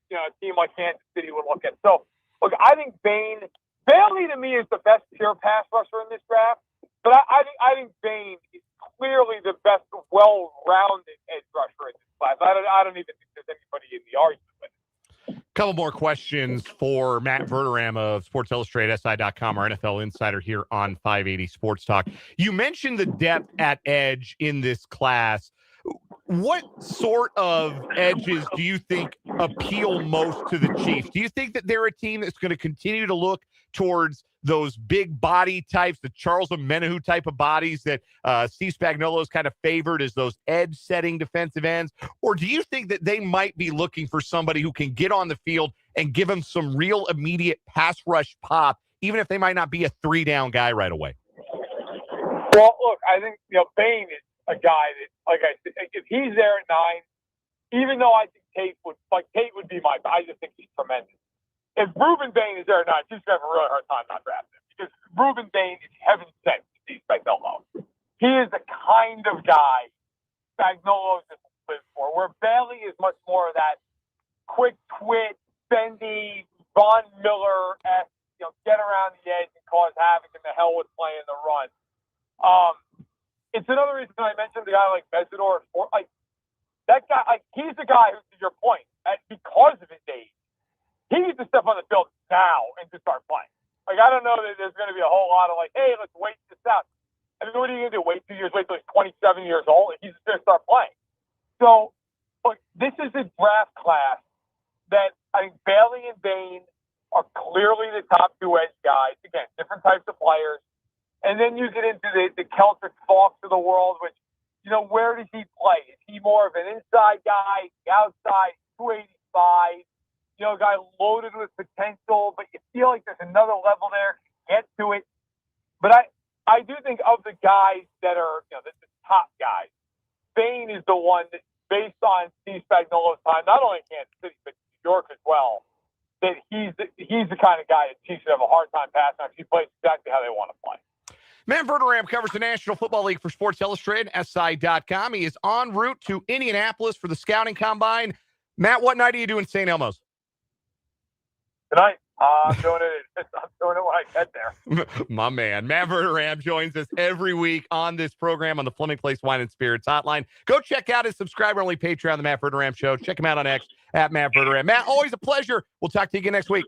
A team like Kansas City would look at. So, look, I think Bailey to me is the best pure pass rusher in this draft, but I think Bain is clearly the best well-rounded edge rusher in this class. I don't even think there's anybody in the argument with it. Couple more questions for Matt Verderame of Sports Illustrated, SI.com, our NFL insider here on 580 Sports Talk. You mentioned the depth at edge in this class. What sort of edges do you think appeal most to the Chiefs? Do you think that they're a team that's going to continue to look towards those big body types, the Charles Omenihu type of bodies that Steve Spagnuolo has kind of favored as those edge-setting defensive ends? Or do you think that they might be looking for somebody who can get on the field and give them some real immediate pass rush pop, even if they might not be a three-down guy right away? Well, look, I think, Bain is a guy that, like I said, if he's there at 9, even though I think Tate would be I just think he's tremendous. If Ruben Bain is there at 9, he's going to have a really hard time not drafting him because Ruben Bain is heaven sent to Steve Spagnuolo. He is the kind of guy Spagnuolo just lives for, where Bailey is much more of that quick twit, bendy, Von Miller-esque, get around the edge and cause havoc in the hell with playing the run. It's another reason I mentioned the guy like Mesidor. Like that guy, he's the guy who, to your point, because of his age, he needs to step on the field now and just start playing. Like, I don't know that there's going to be a whole lot of like, hey, let's wait this out. I mean, what are you going to do? Wait 2 years, wait till he's 27 years old, and he's just going to start playing. So, look, this is a draft class that I think Bailey and Bain are clearly the top two edge guys. Again, different types of players. And then you get into the Celtic Phog of the world, which, where does he play? Is he more of an inside guy, outside, 285, a guy loaded with potential, but you feel like there's another level there, get to it. But I do think of the guys that are, the top guys, Bain is the one that, based on Steve Spagnuolo's time, not only in Kansas City, but New York as well, that he's the kind of guy that Chiefs would have a hard time passing on. He plays exactly how they want to play. Matt Verderame covers the National Football League for Sports Illustrated, SI.com. He is en route to Indianapolis for the scouting combine. Matt, what night are you doing St. Elmo's? Tonight. I'm doing it when I get there. My man. Matt Verderame joins us every week on this program on the Fleming Place Wine and Spirits Hotline. Go check out his subscriber-only Patreon, The Matt Verderame Show. Check him out on X, at Matt Verderame. Matt, always a pleasure. We'll talk to you again next week.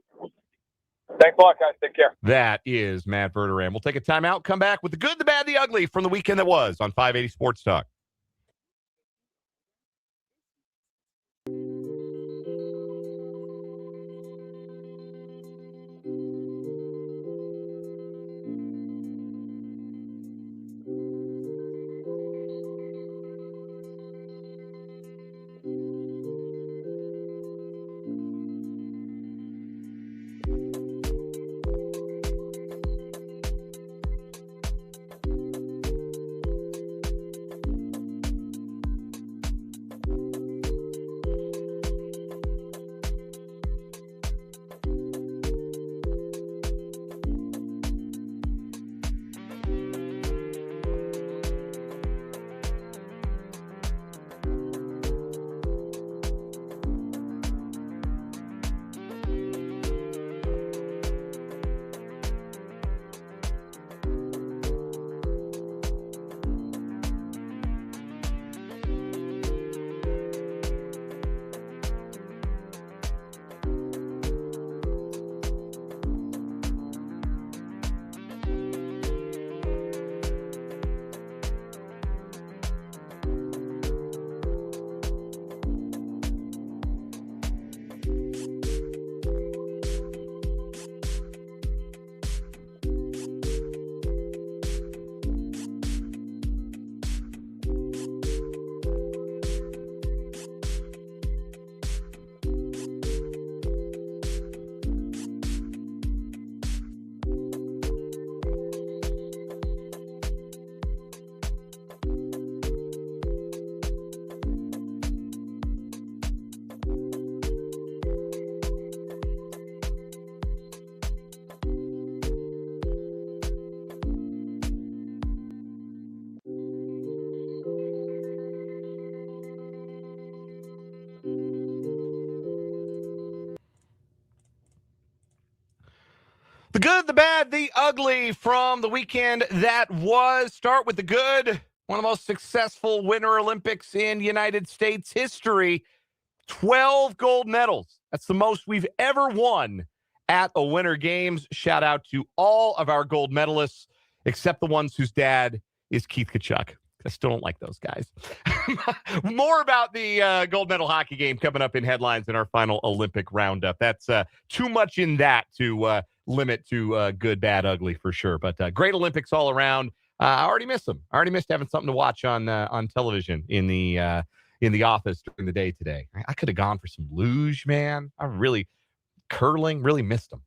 Thanks a lot, guys. Take care. That is Matt Verderame. We'll take a timeout, come back with the good, the bad, the ugly from the weekend that was on 580 Sports Talk. The good, the bad, the ugly from the weekend that was. Start with the good. One of the most successful Winter Olympics in United States history. 12 gold medals. That's the most we've ever won at a Winter Games. Shout out to all of our gold medalists, except the ones whose dad is Keith Kachuk. I still don't like those guys. More about the gold medal hockey game coming up in headlines in our final Olympic roundup. That's too much in that to limit to good, bad, ugly for sure. But great Olympics all around. I already missed them. I already missed having something to watch on television in the office during the day today. I could have gone for some luge, man. I really curling, really missed them.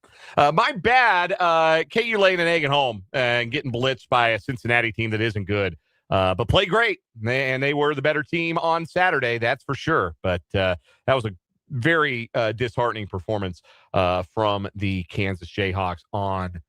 My bad, KU laying an egg at home and getting blitzed by a Cincinnati team that isn't good. But play great, and they were the better team on Saturday, that's for sure. But that was a very disheartening performance from the Kansas Jayhawks on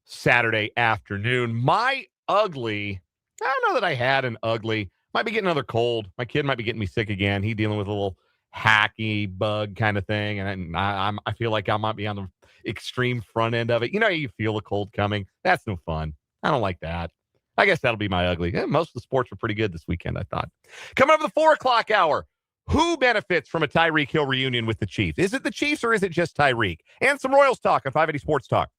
Saturday afternoon. My ugly, I don't know that I had an ugly. Might be getting another cold. My kid might be getting me sick again. He's dealing with a little hacky bug kind of thing, and I feel like I might be on the extreme front end of it. You know, you feel the cold coming. That's no fun. I don't like that. I guess that'll be my ugly. Most of the sports were pretty good this weekend, I thought. Coming up at the 4 o'clock hour, who benefits from a Tyreek Hill reunion with the Chiefs? Is it the Chiefs or is it just Tyreek? And some Royals talk on 580 Sports Talk.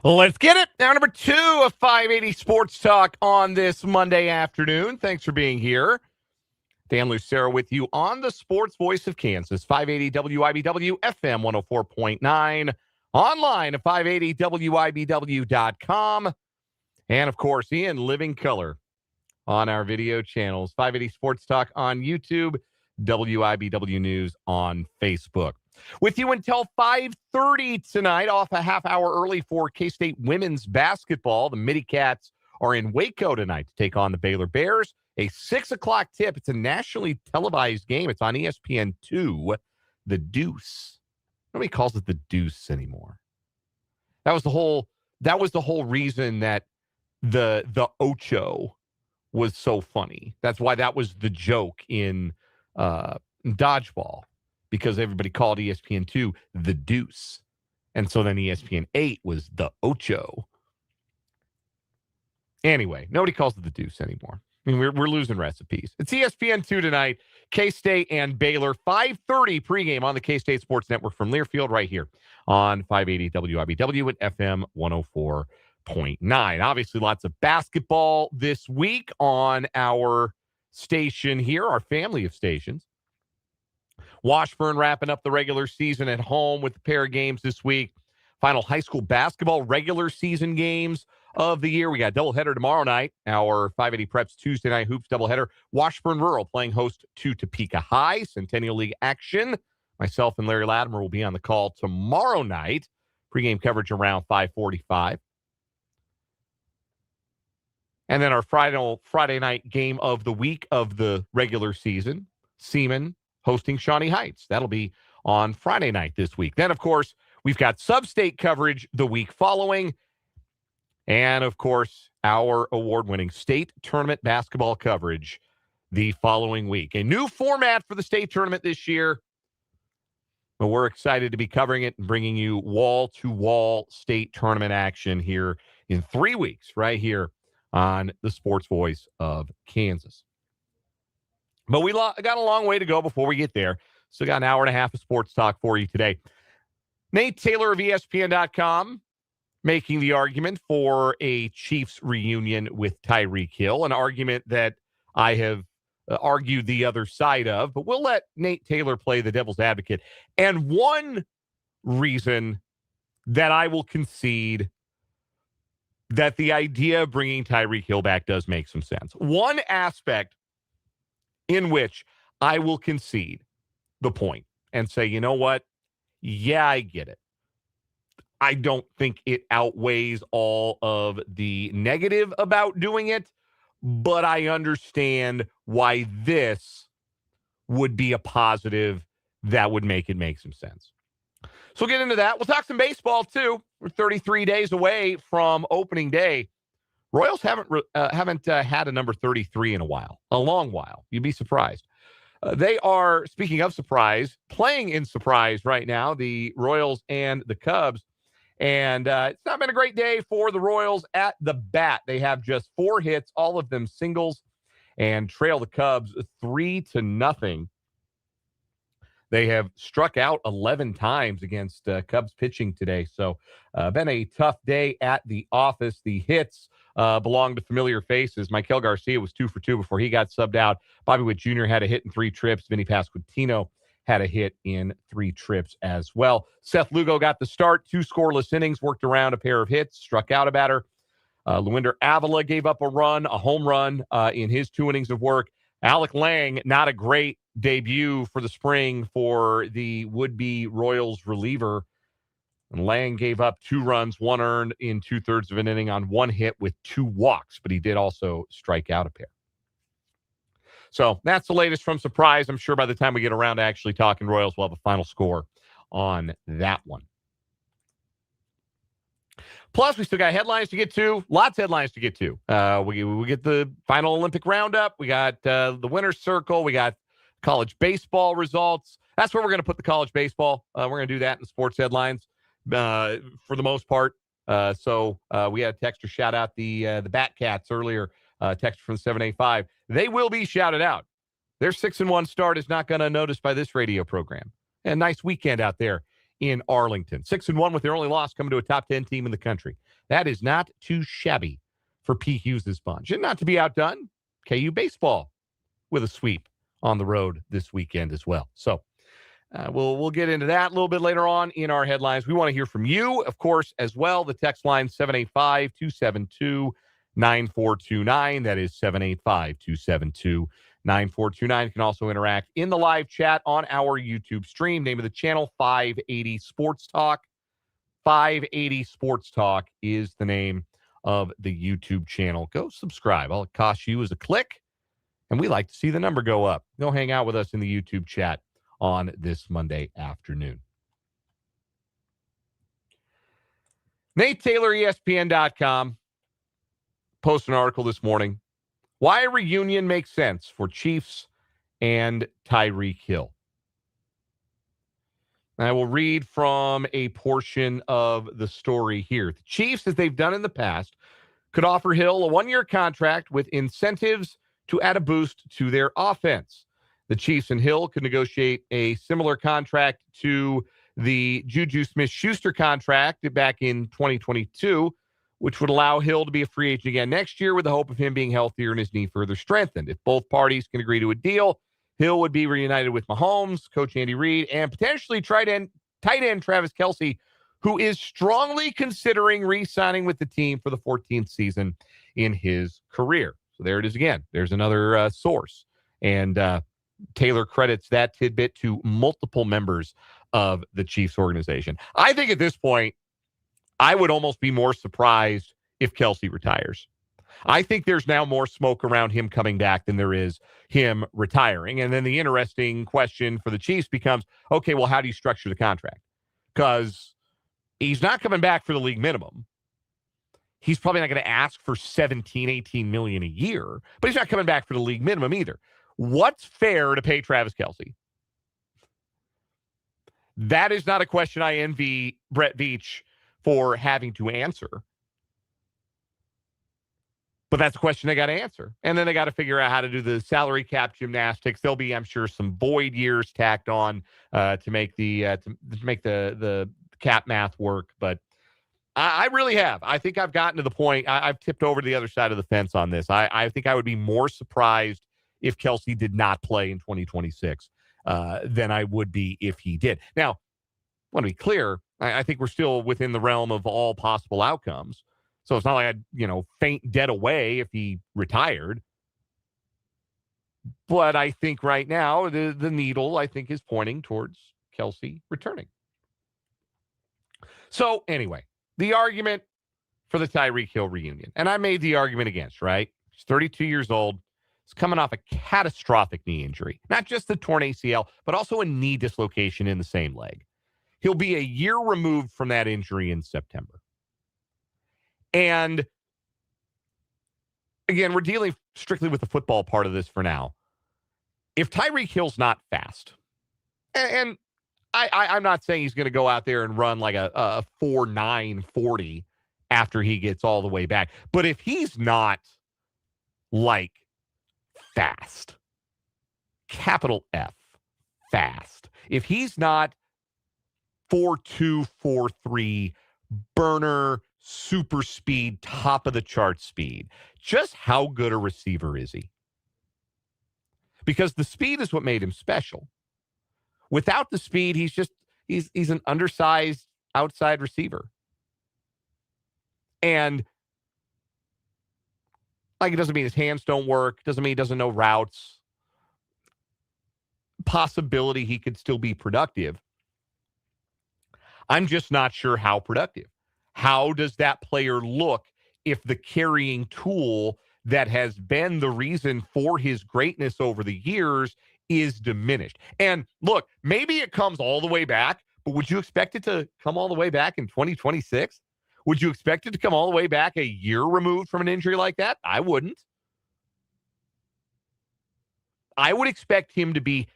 Let's get it. Now, number 2 of 580 Sports Talk on this Monday afternoon. Thanks for being here. Dan Lucero with you on the Sports Voice of Kansas, 580 WIBW FM 104.9, online at 580WIBW.com, and, of course, in living color on our video channels, 580 Sports Talk on YouTube, WIBW News on Facebook. With you until 5:30 tonight, off a half hour early for K-State women's basketball. The Midi Cats are in Waco tonight to take on the Baylor Bears. A 6 o'clock tip. It's a nationally televised game. It's on ESPN2, The Deuce. Nobody calls it The Deuce anymore. That was the whole reason that the Ocho was so funny. That's why that was the joke in Dodgeball, because everybody called ESPN2 The Deuce. And so then ESPN8 was The Ocho. Anyway, nobody calls it The Deuce anymore. I mean, we're losing recipes. It's ESPN2 tonight, K-State and Baylor, 5:30 pregame on the K-State Sports Network from Learfield right here on 580 WIBW at FM 104.9. Obviously, lots of basketball this week on our station here, our family of stations. Washburn wrapping up the regular season at home with a pair of games this week. Final high school basketball regular season games of the year. We got a doubleheader tomorrow night. Our 580 Preps Tuesday night hoops doubleheader. Washburn Rural playing host to Topeka High. Centennial League action. Myself and Larry Latimer will be on the call tomorrow night. Pregame coverage around 5:45. And then our Friday night game of the week of the regular season. Seaman hosting Shawnee Heights. That'll be on Friday night this week. Then, of course, we've got sub-state coverage the week following. And, of course, our award-winning state tournament basketball coverage the following week. A new format for the state tournament this year. But we're excited to be covering it and bringing you wall-to-wall state tournament action here in 3 weeks right here on the Sports Voice of Kansas. But we got a long way to go before we get there. Still got an hour and a half of sports talk for you today. Nate Taylor of ESPN.com making the argument for a Chiefs reunion with Tyreek Hill, an argument that I have argued the other side of, but we'll let Nate Taylor play the devil's advocate. And one reason that I will concede that the idea of bringing Tyreek Hill back does make some sense. One aspect in which I will concede the point and say, you know what? Yeah, I get it. I don't think it outweighs all of the negative about doing it, but I understand why this would be a positive that would make it make some sense. So we'll get into that. We'll talk some baseball, too. We're 33 days away from opening day. Royals haven't had a number 33 in a while, a long while. You'd be surprised. They are, speaking of surprise, playing in surprise right now, the Royals and the Cubs. And it's not been a great day for the Royals at the bat. They have just 4 hits, all of them singles, and trail the Cubs 3-0. They have struck out 11 times against Cubs pitching today. So been a tough day at the office. The hits belong to familiar faces. Michael Garcia was 2 for 2 before he got subbed out. Bobby Witt Jr. had a hit in 3 trips. Vinny Pasquantino had a hit in 3 trips as well. Seth Lugo got the start, 2 scoreless innings, worked around a pair of hits, struck out a batter. Luinder Avila gave up a home run in his 2 innings of work. Alec Lang, not a great debut for the spring for the would-be Royals reliever. And Lang gave up 2 runs, 1 earned in 2/3 of an inning on 1 hit with 2 walks, but he did also strike out a pair. So that's the latest from Surprise. I'm sure by the time we get around to actually talking Royals, we'll have a final score on that one. Plus, we still got headlines to get to. Lots of headlines to get to. We get the final Olympic roundup. We got the winner's circle. We got college baseball results. That's where we're going to put the college baseball. We're going to do that in the sports headlines for the most part. So we had a texter shout out the Batcats earlier. Text from 785. They will be shouted out. Their 6-1 start is not going to notice by this radio program. And nice weekend out there in Arlington. 6-1 with their only loss coming to a top 10 team in the country. That is not too shabby for P. Hughes' bunch. And not to be outdone, KU baseball with a sweep on the road this weekend as well. So we'll get into that a little bit later on in our headlines. We want to hear from you, of course, as well. The text line 785-272-9429. That is 785-272-9429. 9429. You can also interact in the live chat on our YouTube stream. Name of the channel, 580 Sports Talk. 580 Sports Talk is the name of the YouTube channel. Go subscribe. All it costs you is a click, and we like to see the number go up. Go hang out with us in the YouTube chat on this Monday afternoon. Nate Taylor, ESPN.com, posted an article this morning. Why a reunion makes sense for Chiefs and Tyreek Hill. I will read from a portion of the story here. The Chiefs, as they've done in the past, could offer Hill a one-year contract with incentives to add a boost to their offense. The Chiefs and Hill could negotiate a similar contract to the Juju Smith-Schuster contract back in 2022, which would allow Hill to be a free agent again next year with the hope of him being healthier and his knee further strengthened. If both parties can agree to a deal, Hill would be reunited with Mahomes, Coach Andy Reid, and potentially tight end Travis Kelce, who is strongly considering re-signing with the team for the 14th season in his career. So there it is again. There's another source. And Taylor credits that tidbit to multiple members of the Chiefs organization. I think at this point, I would almost be more surprised if Kelce retires. I think there's now more smoke around him coming back than there is him retiring. And then the interesting question for the Chiefs becomes, okay, well, how do you structure the contract? Because he's not coming back for the league minimum. He's probably not going to ask for 17, 18 million a year, but he's not coming back for the league minimum either. What's fair to pay Travis Kelce? That is not a question I envy Brett Veach for having to answer. But that's a question they got to answer. And then they got to figure out how to do the salary cap gymnastics. There'll be, I'm sure, some void years tacked on to make the cap math work. But I really have. I think I've gotten to the point. I've tipped over to the other side of the fence on this. I think I would be more surprised if Kelce did not play in 2026 than I would be if he did. Now, I want to be clear. I think we're still within the realm of all possible outcomes. So it's not like I'd, faint dead away if he retired. But I think right now the needle, I think, is pointing towards Kelce returning. So anyway, the argument for the Tyreek Hill reunion. And I made the argument against, right? He's 32 years old. He's coming off a catastrophic knee injury. Not just the torn ACL, but also a knee dislocation in the same leg. He'll be a year removed from that injury in September. And again, we're dealing strictly with the football part of this for now. If Tyreek Hill's not fast, and I'm not saying he's going to go out there and run like a 4.9 40 after he gets all the way back, but if he's not like fast, capital F, fast, if he's not 4.2, 4.3 burner, super speed, top of the chart speed, just how good a receiver is he? Because the speed is what made him special. Without the speed, he's an undersized outside receiver. And like, it doesn't mean his hands don't work, doesn't mean he doesn't know routes. Possibility he could still be productive. I'm just not sure how productive. How does that player look if the carrying tool that has been the reason for his greatness over the years is diminished? And look, maybe it comes all the way back, but would you expect it to come all the way back in 2026? Would you expect it to come all the way back a year removed from an injury like that? I wouldn't. I would expect him to be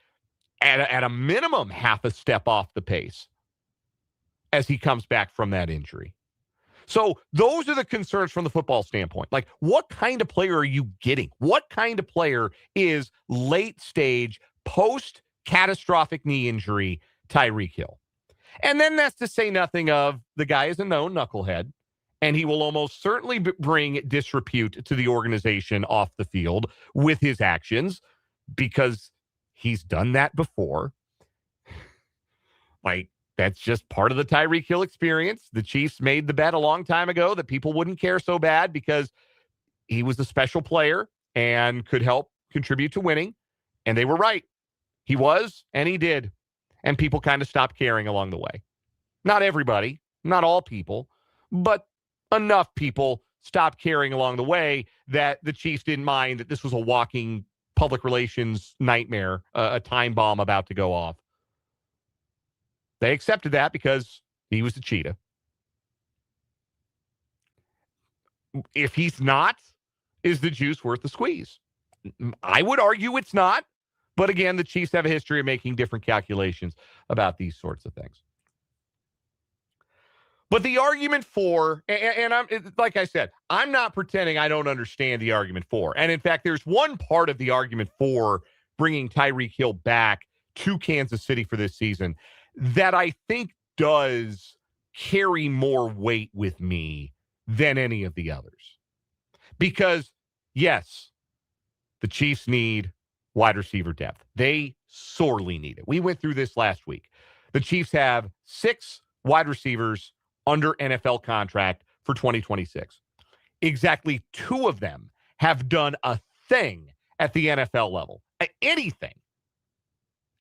at a minimum half a step off the pace as he comes back from that injury. So those are the concerns from the football standpoint. Like, what kind of player are you getting? What kind of player is late stage, post-catastrophic knee injury Tyreek Hill? And then that's to say nothing of the guy is a known knucklehead And he will almost certainly bring disrepute to the organization off the field with his actions because he's done that before. Like, that's just part of the Tyreek Hill experience. The Chiefs made the bet a long time ago that people wouldn't care so bad because he was a special player and could help contribute to winning. And they were right. He was, and he did. And people kind of stopped caring along the way. Not everybody, not all people, but enough people stopped caring along the way that the Chiefs didn't mind that this was a walking public relations nightmare, a time bomb about to go off. They accepted that because he was the cheetah. If he's not, is the juice worth the squeeze? I would argue it's not. But again, the Chiefs have a history of making different calculations about these sorts of things. But the argument for, and I'm like I said, I'm not pretending I don't understand the argument for. And in fact, there's one part of the argument for bringing Tyreek Hill back to Kansas City for this season that I think does carry more weight with me than any of the others. Because, yes, the Chiefs need wide receiver depth. They sorely need it. We went through this last week. The Chiefs have 6 wide receivers under NFL contract for 2026. Exactly 2 of them have done a thing at the NFL level. Anything.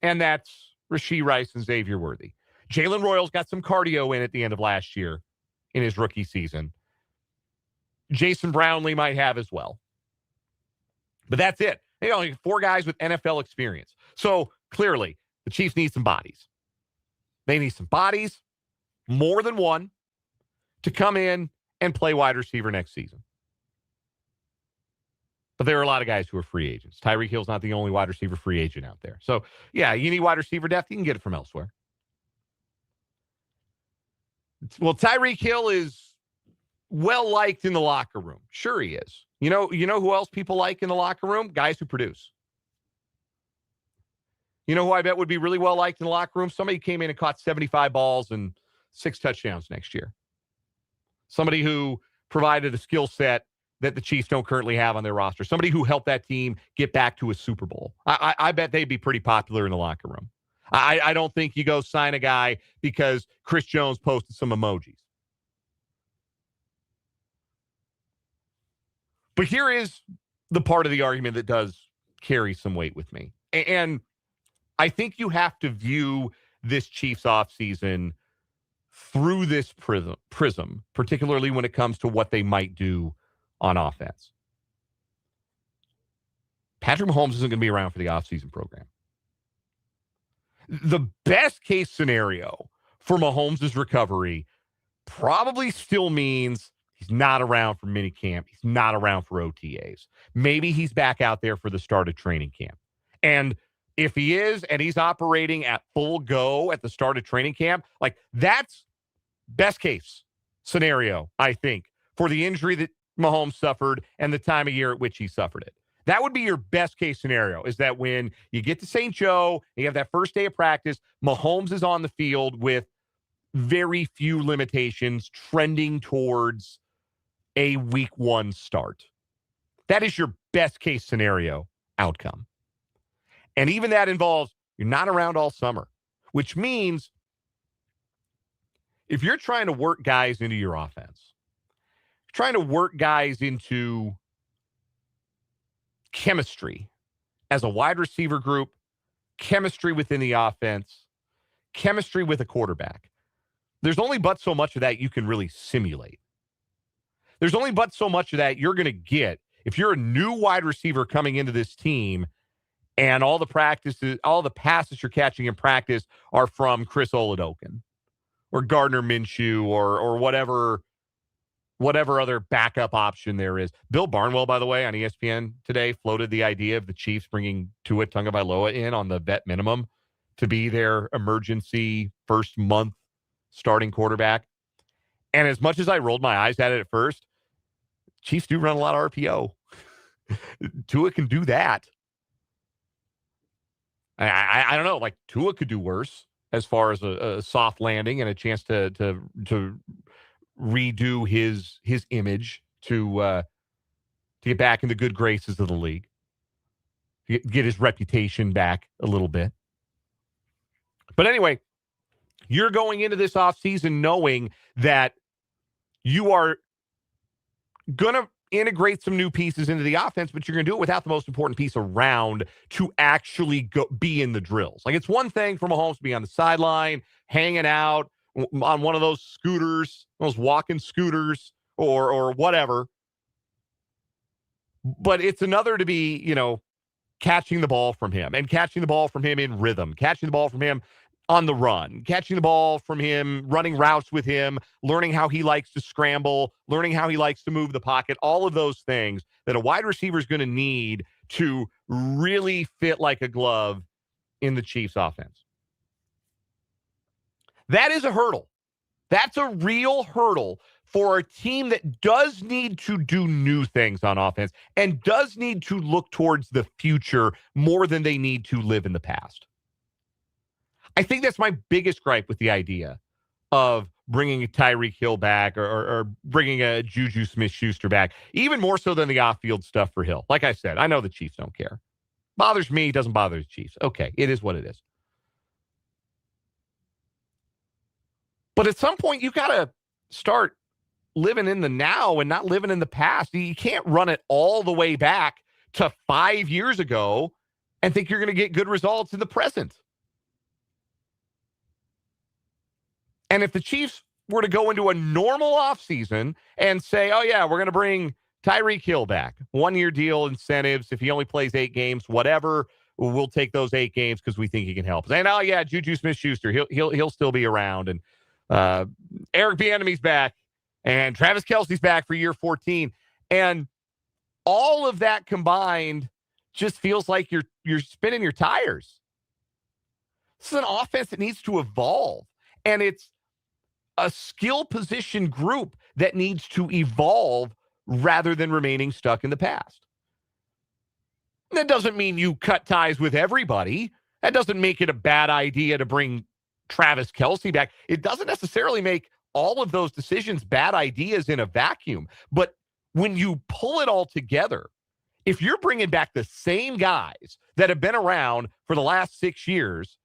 And that's Rashee Rice and Xavier Worthy. Jalen Royals got some cardio in at the end of last year in his rookie season. Jason Brownlee might have as well. But that's it. 4 guys with NFL experience. So clearly, the Chiefs need some bodies. They need some bodies, more than one, to come in and play wide receiver next season. But there are a lot of guys who are free agents. Tyreek Hill's not the only wide receiver free agent out there. So, yeah, you need wide receiver depth. You can get it from elsewhere. Well, Tyreek Hill is well-liked in the locker room. Sure he is. You know who else people like in the locker room? Guys who produce. You know who I bet would be really well-liked in the locker room? Somebody who came in and caught 75 balls and 6 touchdowns next year. Somebody who provided a skill set that the Chiefs don't currently have on their roster. Somebody who helped that team get back to a Super Bowl. I bet they'd be pretty popular in the locker room. I don't think you go sign a guy because Chris Jones posted some emojis. But here is the part of the argument that does carry some weight with me. And I think you have to view this Chiefs offseason through this prism, particularly when it comes to what they might do on offense. Patrick Mahomes isn't going to be around for the offseason program. The best case scenario for Mahomes' recovery probably still means he's not around for minicamp. He's not around for OTAs. Maybe he's back out there for the start of training camp. And if he is, and he's operating at full go at the start of training camp, like that's best case scenario, I think, for the injury that Mahomes suffered and the time of year at which he suffered it. That would be your best case scenario, is that when you get to St. Joe, you have that first day of practice, Mahomes is on the field with very few limitations, trending towards a week 1 start. That is your best case scenario outcome. And even that involves you're not around all summer, which means if you're trying to work guys into your offense, trying to work guys into chemistry as a wide receiver group, chemistry within the offense, chemistry with a quarterback, there's only but so much of that you can really simulate. There's only but so much of that you're going to get if you're a new wide receiver coming into this team and all the passes you're catching in practice are from Chris Oladokun or Gardner Minshew or whatever other backup option there is. Bill Barnwell, by the way, on ESPN today floated the idea of the Chiefs bringing Tua Tagovailoa in on the vet minimum to be their emergency first month starting quarterback. And as much as I rolled my eyes at it at first, Chiefs do run a lot of RPO. Tua can do that. I don't know. Like Tua could do worse as far as a soft landing and a chance to redo his image to get back in the good graces of the league, get his reputation back a little bit. But anyway, you're going into this offseason knowing that you are going to integrate some new pieces into the offense, but you're going to do it without the most important piece around to actually be in the drills. Like, it's one thing for Mahomes to be on the sideline, hanging out on one of those scooters, those walking scooters or whatever. But it's another to be, catching the ball from him and catching the ball from him in rhythm, catching the ball from him on the run, catching the ball from him, running routes with him, learning how he likes to scramble, learning how he likes to move the pocket, all of those things that a wide receiver is going to need to really fit like a glove in the Chiefs offense. That is a hurdle. That's a real hurdle for a team that does need to do new things on offense and does need to look towards the future more than they need to live in the past. I think that's my biggest gripe with the idea of bringing a Tyreek Hill back or bringing a Juju Smith-Schuster back, even more so than the off-field stuff for Hill. Like I said, I know the Chiefs don't care. Bothers me, doesn't bother the Chiefs. Okay, it is what it is. But at some point, you got to start living in the now and not living in the past. You can't run it all the way back to 5 years ago and think you're going to get good results in the present. And if the Chiefs were to go into a normal offseason and say, oh, yeah, we're going to bring Tyreek Hill back, 1-year deal, incentives, if he only plays 8 games, whatever, we'll take those 8 games because we think he can help us. And, oh, yeah, Juju Smith-Schuster, he'll still be around. And Eric Bieniemy's back. And Travis Kelce's back for year 14. And all of that combined just feels like you're spinning your tires. This is an offense that needs to evolve. And it's a skill position group that needs to evolve rather than remaining stuck in the past. That doesn't mean you cut ties with everybody. That doesn't make it a bad idea to bring Travis Kelce back. It doesn't necessarily make all of those decisions bad ideas in a vacuum. But when you pull it all together, if you're bringing back the same guys that have been around for the last 6 years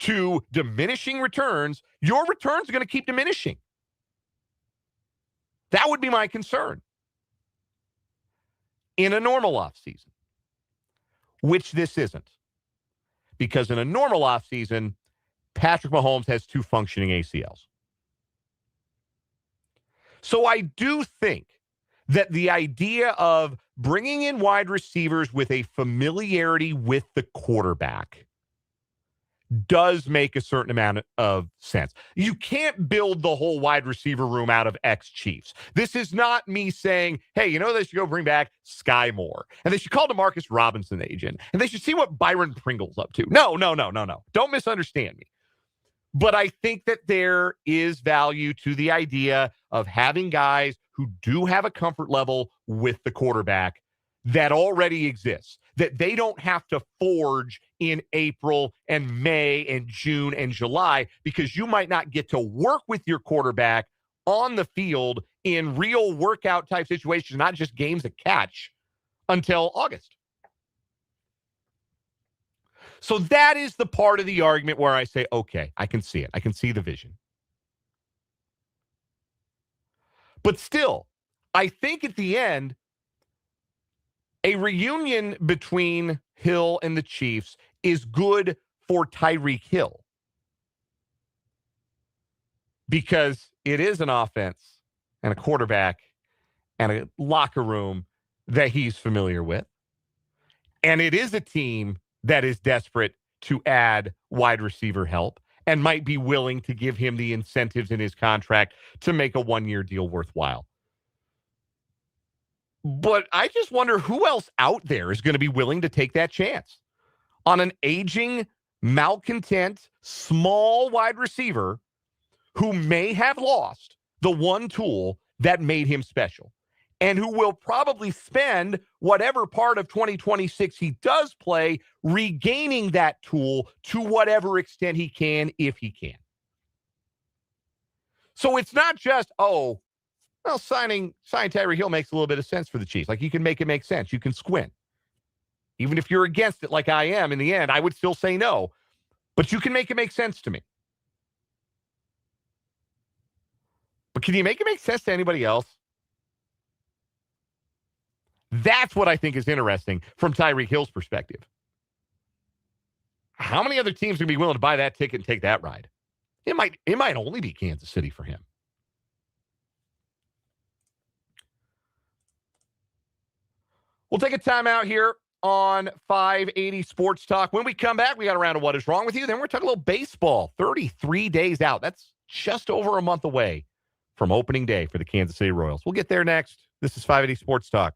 to diminishing returns, your returns are going to keep diminishing. That would be my concern in a normal offseason, which this isn't. Because in a normal offseason, Patrick Mahomes has 2 functioning ACLs. So I do think that the idea of bringing in wide receivers with a familiarity with the quarterback does make a certain amount of sense. You can't build the whole wide receiver room out of ex-Chiefs. This is not me saying, hey, they should go bring back Sky Moore, and they should call Demarcus Robinson agent, and they should see what Byron Pringle's up to. No. Don't misunderstand me. But I think that there is value to the idea of having guys who do have a comfort level with the quarterback that already exists, that they don't have to forge in April and May and June and July, because you might not get to work with your quarterback on the field in real workout type situations, not just games of catch, until August. So that is the part of the argument where I say, okay, I can see it. I can see the vision. But still, I think at the end, a reunion between Hill and the Chiefs is good for Tyreek Hill, because it is an offense and a quarterback and a locker room that he's familiar with. And it is a team that is desperate to add wide receiver help and might be willing to give him the incentives in his contract to make a 1-year deal worthwhile. But I just wonder who else out there is going to be willing to take that chance on an aging, malcontent, small wide receiver who may have lost the one tool that made him special, and who will probably spend whatever part of 2026 he does play regaining that tool to whatever extent he can, if he can. So it's not just, signing Tyreek Hill makes a little bit of sense for the Chiefs. Like, you can make it make sense. You can squint. Even if you're against it like I am, in the end, I would still say no. But you can make it make sense to me. But can you make it make sense to anybody else? That's what I think is interesting from Tyreek Hill's perspective. How many other teams are going to be willing to buy that ticket and take that ride? It might only be Kansas City for him. We'll take a timeout here on 580 Sports Talk. When we come back, we got a round of What Is Wrong With You. Then we're talking a little baseball. 33 days out. That's just over a month away from opening day for the Kansas City Royals. We'll get there next. This is 580 Sports Talk.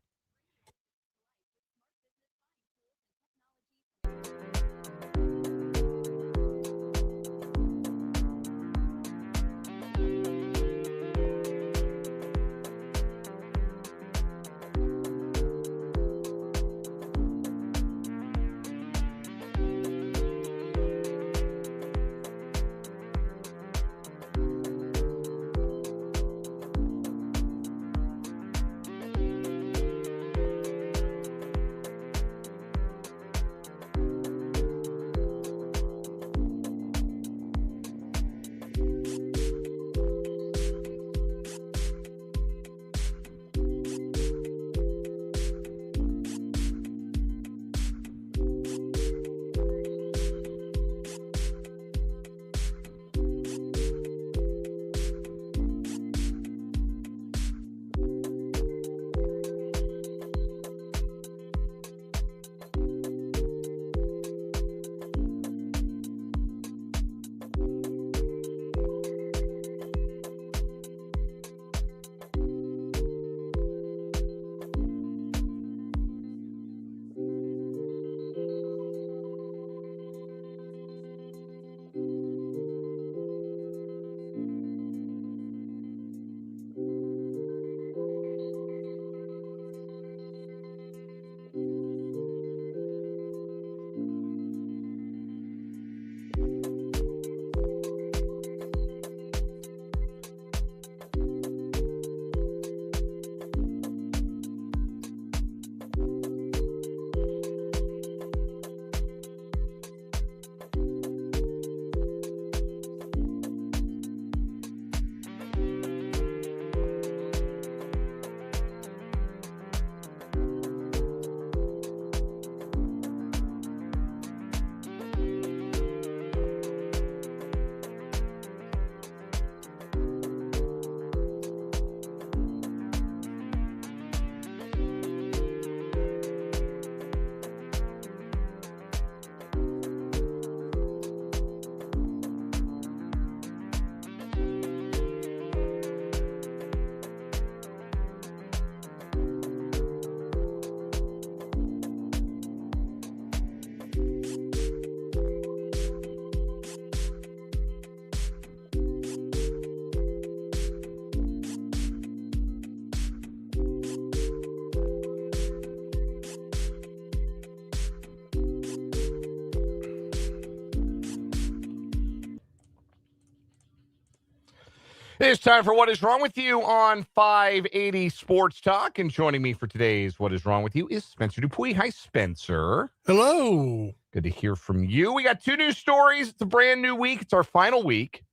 It's time for What Is Wrong With You on 580 Sports Talk. And joining me for today's What Is Wrong With You is Spencer Dupuis. Hi, Spencer. Hello. Good to hear from you. We got two news stories. It's a brand new week. It's our final week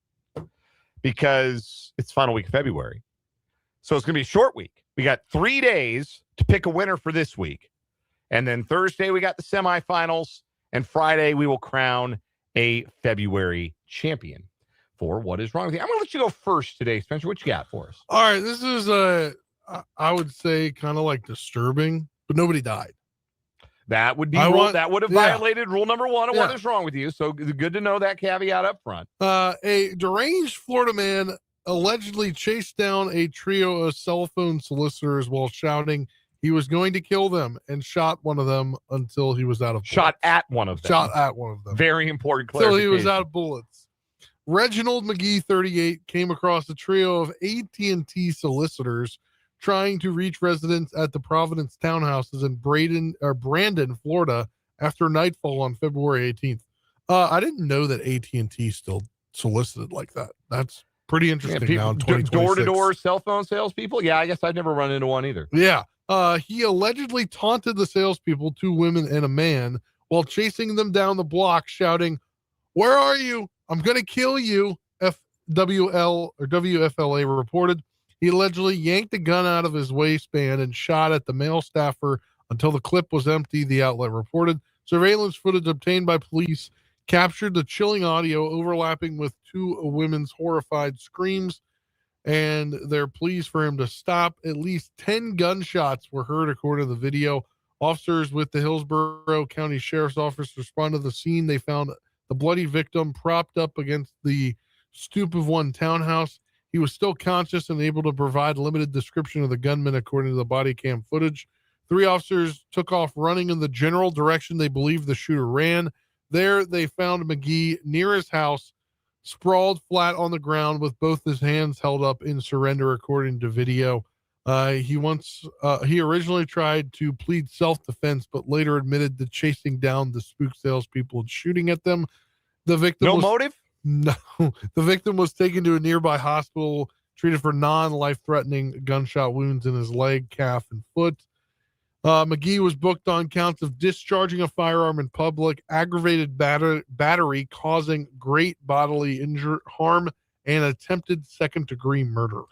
because it's final week of February. So it's going to be a short week. We got 3 days to pick a winner for this week. And then Thursday, we got the semifinals. And Friday, we will crown a February champion for What Is Wrong With You. I'm going to let you go first today, Spencer. What you got for us? All right. This is, I would say, kind of like disturbing, but nobody died. That would be that would have violated rule number 1 of What Is Wrong With You. So good to know that caveat up front. A deranged Florida man allegedly chased down a trio of cell phone solicitors while shouting he was going to kill them and shot one of them until he was out of bullets. Shot at one of them. Very important clarification. Until he was out of bullets. Reginald McGee, 38, came across a trio of AT&T solicitors trying to reach residents at the Providence townhouses in Brandon, Florida, after nightfall on February 18th. I didn't know that AT&T still solicited like that. That's pretty interesting now in 2026. Door-to-door cell phone salespeople? Yeah, I guess I've never run into one either. Yeah. He allegedly taunted the salespeople, 2 women and a man, while chasing them down the block, shouting, "Where are you? I'm going to kill you," WFLA reported. He allegedly yanked a gun out of his waistband and shot at the male staffer until the clip was empty, the outlet reported. Surveillance footage obtained by police captured the chilling audio overlapping with 2 women's horrified screams, and their pleas for him to stop. At least 10 gunshots were heard, according to the video. Officers with the Hillsborough County Sheriff's Office responded to the scene. They found the bloody victim propped up against the stoop of one townhouse. He was still conscious and able to provide limited description of the gunman, according to the body cam footage. 3 officers took off running in the general direction they believed the shooter ran. There, they found McGee near his house, sprawled flat on the ground with both his hands held up in surrender, according to video. He originally tried to plead self-defense, but later admitted to chasing down the spook salespeople and shooting at them. The victim motive? No. The victim was taken to a nearby hospital, treated for non-life-threatening gunshot wounds in his leg, calf, and foot. McGee was booked on counts of discharging a firearm in public, aggravated battery causing great bodily harm, and attempted second-degree murder.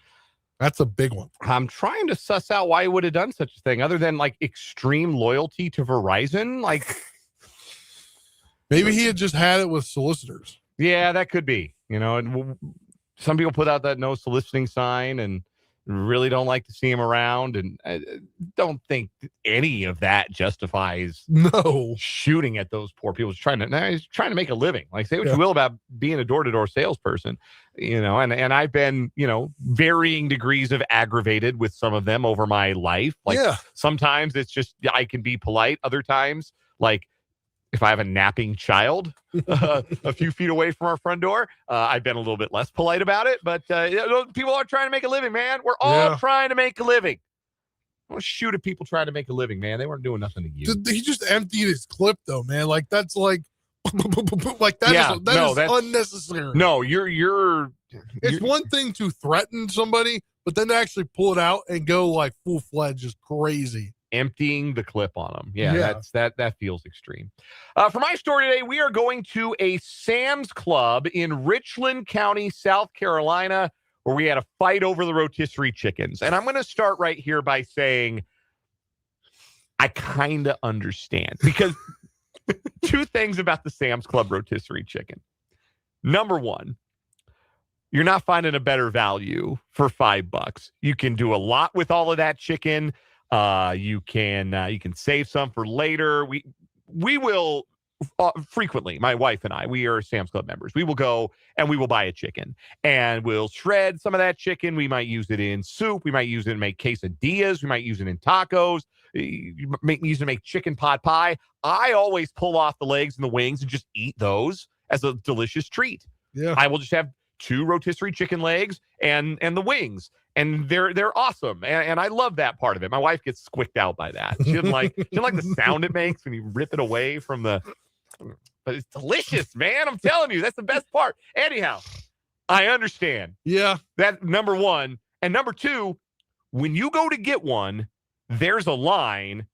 That's a big one. I'm trying to suss out why he would have done such a thing, other than like extreme loyalty to Verizon. Like, maybe he had just had it with solicitors. Yeah, that could be. And some people put out that no soliciting sign and really don't like to see him around, and I don't think any of that justifies shooting at those poor people. He's trying to make a living. Like, say what you will about being a door-to-door salesperson, and I've been, varying degrees of aggravated with some of them over my life. Like, sometimes it's just, I can be polite. Other times, like, if I have a napping child a few feet away from our front door, I've been a little bit less polite about it. But people are trying to make a living, man. We're all trying to make a living. Don't shoot at people trying to make a living, man. They weren't doing nothing to you. He just emptied his clip, though, man. Like, that's like, that is unnecessary. No, you're. It's one thing to threaten somebody, but then to actually pull it out and go like full-fledged is crazy. Emptying the clip on them. That feels extreme. For my story today, we are going to a Sam's Club in Richland County, South Carolina, where we had a fight over the rotisserie chickens. And I'm going to start right here by saying I kind of understand, because 2 things about the Sam's Club rotisserie chicken. Number 1, you're not finding a better value for $5. You can do a lot with all of that chicken. You can save some for later. We will frequently, my wife and I, we are Sam's Club members. We will go and we will buy a chicken and we'll shred some of that chicken. We might use it in soup. We might use it to make quesadillas. We might use it in tacos. Use it to make chicken pot pie. I always pull off the legs and the wings and just eat those as a delicious treat. Yeah, I will just have 2 rotisserie chicken legs and the wings. And they're awesome. And I love that part of it. My wife gets squicked out by that. She doesn't like the sound it makes when you rip it away from the, but it's delicious, man. I'm telling you, that's the best part. Anyhow, I understand. Yeah. That number 1. And number 2, when you go to get one, there's a line,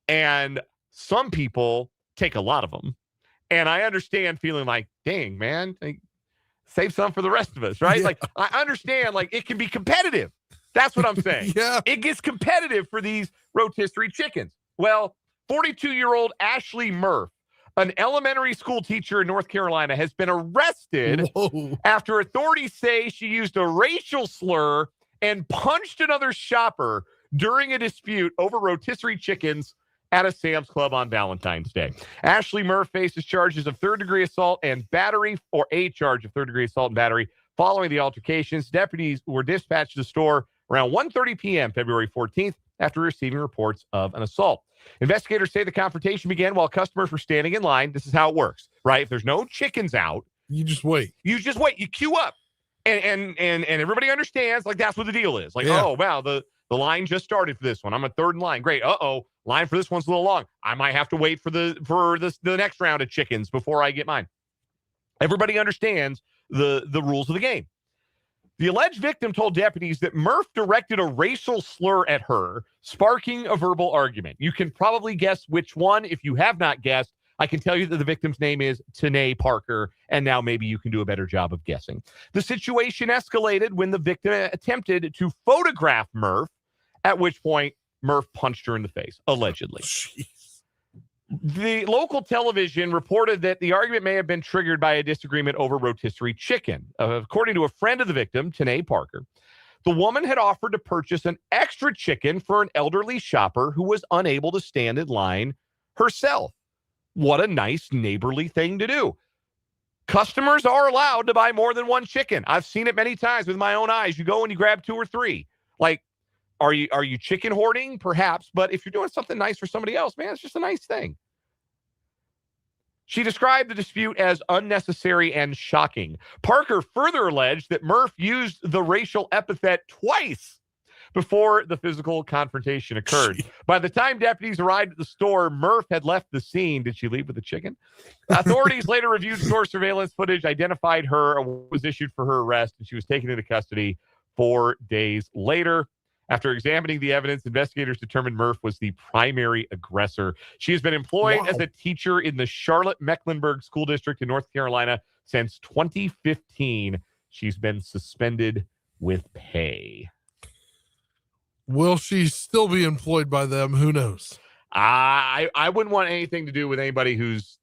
and some people take a lot of them. And I understand feeling like, dang, man, save some for the rest of us, right? Yeah. Like, I understand, like, it can be competitive. That's what I'm saying. Yeah. It gets competitive for these rotisserie chickens. Well, 42-year-old Ashley Murph, an elementary school teacher in North Carolina, has been arrested after authorities say she used a racial slur and punched another shopper during a dispute over rotisserie chickens at a Sam's Club on Valentine's Day. Ashley Murph faces charges of third-degree assault and battery, or a charge of third-degree assault and battery. Following the altercations, deputies were dispatched to the store around 1:30 p.m. February 14th after receiving reports of an assault. Investigators say the confrontation began while customers were standing in line. This is how it works, right? If there's no chickens out, you just wait. You queue up. And everybody understands, like, that's what the deal is. Like, oh, wow, the line just started for this one. I'm a third in line. Great. Line for this one's a little long. I might have to wait for the next round of chickens before I get mine. Everybody understands the rules of the game. The alleged victim told deputies that Murph directed a racial slur at her, sparking a verbal argument. You can probably guess which one. If you have not guessed, I can tell you that the victim's name is Tanae Parker, and now maybe you can do a better job of guessing. The situation escalated when the victim attempted to photograph Murph, at which point Murph punched her in the face, allegedly. Jeez. The local television reported that the argument may have been triggered by a disagreement over rotisserie chicken. According to a friend of the victim, Tanae Parker, the woman had offered to purchase an extra chicken for an elderly shopper who was unable to stand in line herself. What a nice neighborly thing to do. Customers are allowed to buy more than one chicken. I've seen it many times with my own eyes. You go and you grab 2 or 3. Like, are you chicken hoarding? Perhaps. But if you're doing something nice for somebody else, man, it's just a nice thing. She described the dispute as unnecessary and shocking. Parker further alleged that Murph used the racial epithet twice before the physical confrontation occurred. By the time deputies arrived at the store, Murph had left the scene. Did she leave with the chicken? Authorities later reviewed store surveillance footage, identified her, and was issued for her arrest, and she was taken into custody 4 days later. After examining the evidence, investigators determined Murph was the primary aggressor. She has been employed as a teacher in the Charlotte-Mecklenburg School District in North Carolina since 2015. She's been suspended with pay. Will she still be employed by them? Who knows? I wouldn't want anything to do with anybody who's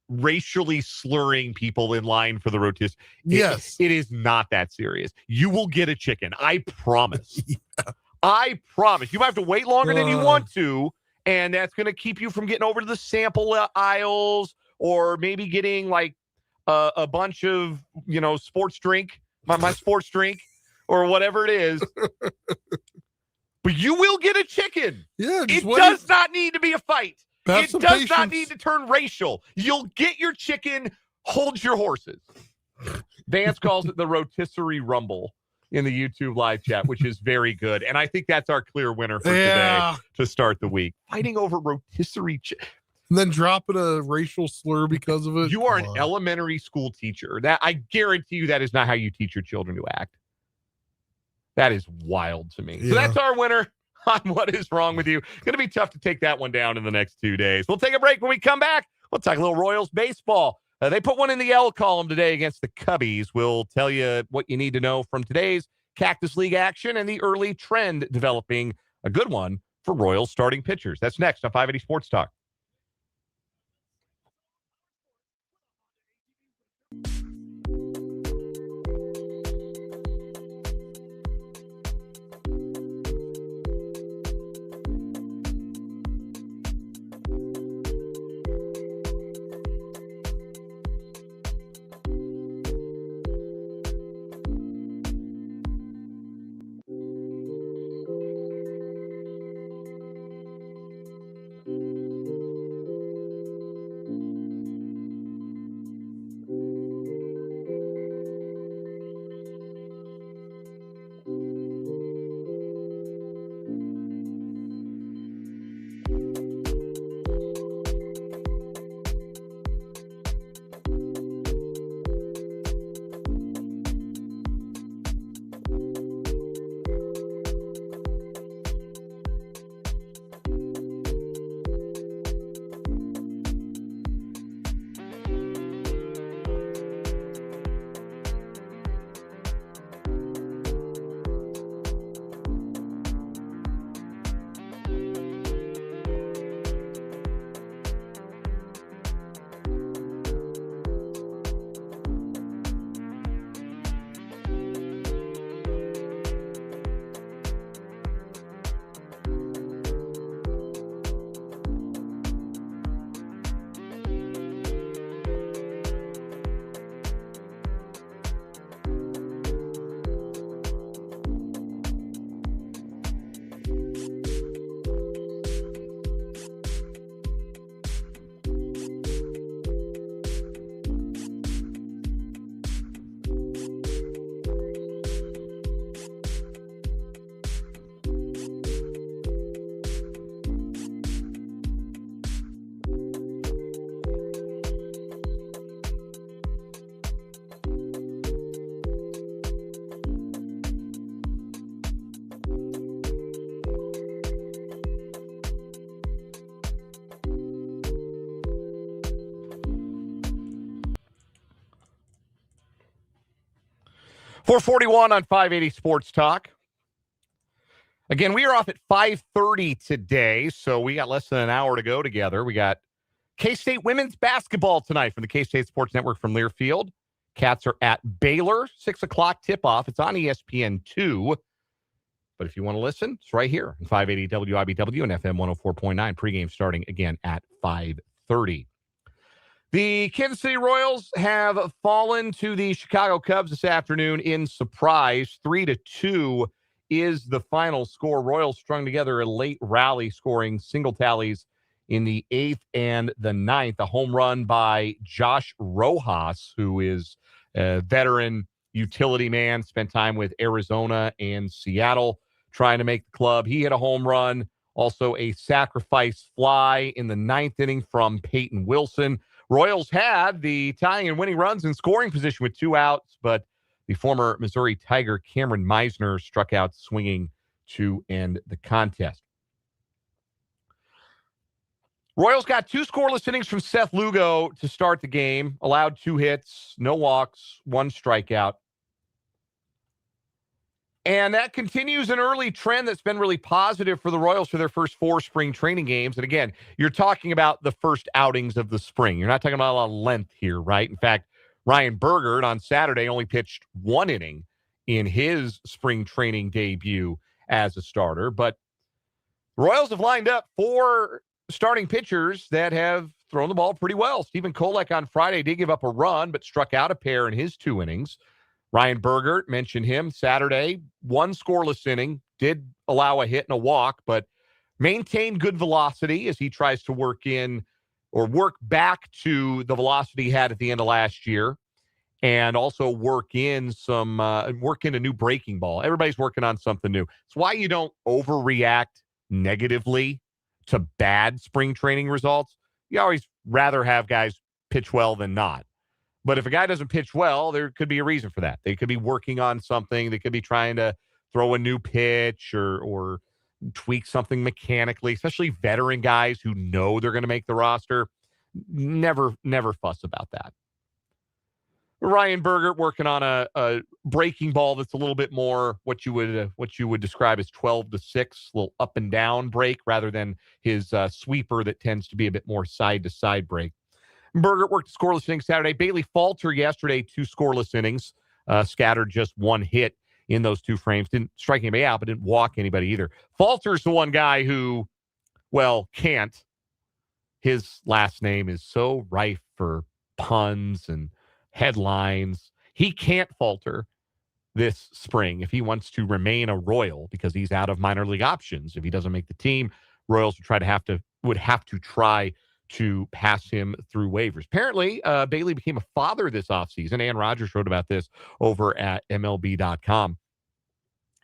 racially slurring people in line for the rotisserie. Yes. It is not that serious. You will get a chicken. I promise. Yeah. I promise. You might have to wait longer than you want to, and that's going to keep you from getting over to the sample aisles or maybe getting like a bunch of, sports drink, my sports drink or whatever it is. But you will get a chicken. Yeah. It does not need to be a fight. Have It some does patience. not need to turn racial. You'll get your chicken. Hold your horses. Vance calls it the rotisserie rumble in the YouTube live chat, which is very good. And I think that's our clear winner for today to start the week. Fighting over rotisserie chicken. And then dropping a racial slur because of it. You are an elementary school teacher. That I guarantee you that is not how you teach your children to act. That is wild to me. Yeah. So that's our winner on What Is Wrong With You. Going to be tough to take that one down in the next 2 days. We'll take a break. When we come back, we'll talk a little Royals baseball. They put one in the L column today against the Cubbies. We'll tell you what you need to know from today's Cactus League action and the early trend developing, a good one for Royals starting pitchers. That's next on 580 Sports Talk. 441 on 580 Sports Talk. Again, we are off at 5:30 today, so we got less than an hour to go together. We got K-State women's basketball tonight from the K-State Sports Network from Learfield. Cats are at Baylor, 6 o'clock tip-off. It's on ESPN2. But if you want to listen, it's right here on 580 WIBW and FM 104.9. Pregame starting again at 5:30. The Kansas City Royals have fallen to the Chicago Cubs this afternoon in surprise. 3-2 is the final score. Royals strung together a late rally, scoring single tallies in the 8th and the 9th. A home run by Josh Rojas, who is a veteran utility man, spent time with Arizona and Seattle trying to make the club. He hit a home run, also a sacrifice fly in the 9th inning from Peyton Wilson. Royals had the tying and winning runs in scoring position with 2 outs, but the former Missouri Tiger Cameron Meisner struck out swinging to end the contest. Royals got 2 scoreless innings from Seth Lugo to start the game, allowed 2 hits, no walks, 1 strikeout. And that continues an early trend that's been really positive for the Royals for their first 4 spring training games. And again, you're talking about the first outings of the spring. You're not talking about a lot of length here, right? In fact, Ryan Bergert on Saturday only pitched 1 inning in his spring training debut as a starter. But the Royals have lined up 4 starting pitchers that have thrown the ball pretty well. Stephen Kolek on Friday did give up a run, but struck out a pair in his 2 innings. Ryan Bergert, mentioned him Saturday, 1 scoreless inning, did allow a hit and a walk, but maintained good velocity as he tries to work work back to the velocity he had at the end of last year, and also work in a new breaking ball. Everybody's working on something new. It's why you don't overreact negatively to bad spring training results. You always rather have guys pitch well than not. But if a guy doesn't pitch well, there could be a reason for that. They could be working on something. They could be trying to throw a new pitch or tweak something mechanically, especially veteran guys who know they're going to make the roster. Never fuss about that. Ryan Bergert working on a breaking ball that's a little bit more what you would describe as 12-6, a little up and down break rather than his sweeper that tends to be a bit more side-to-side break. Bergert worked a scoreless inning Saturday. Bailey Falter yesterday, 2 scoreless innings, scattered just 1 hit in those 2 frames. Didn't strike anybody out, but didn't walk anybody either. Falter's the one guy who, can't. His last name is so rife for puns and headlines. He can't falter this spring if he wants to remain a Royal because he's out of minor league options. If he doesn't make the team, Royals would have to try to pass him through waivers. Apparently, Bailey became a father this offseason. Ann Rodgers wrote about this over at MLB.com.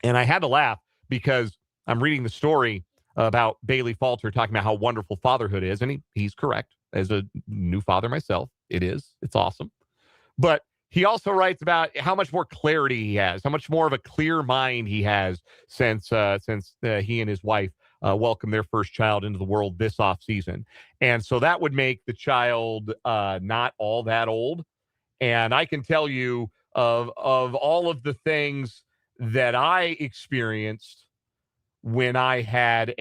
And I had to laugh because I'm reading the story about Bailey Falter talking about how wonderful fatherhood is. And he's correct. As a new father myself, it's awesome. But he also writes about how much more clarity he has, how much more of a clear mind he has since he and his wife welcomed their first child into the world this offseason. And so that would make the child not all that old. And I can tell you of all of the things that I experienced when I had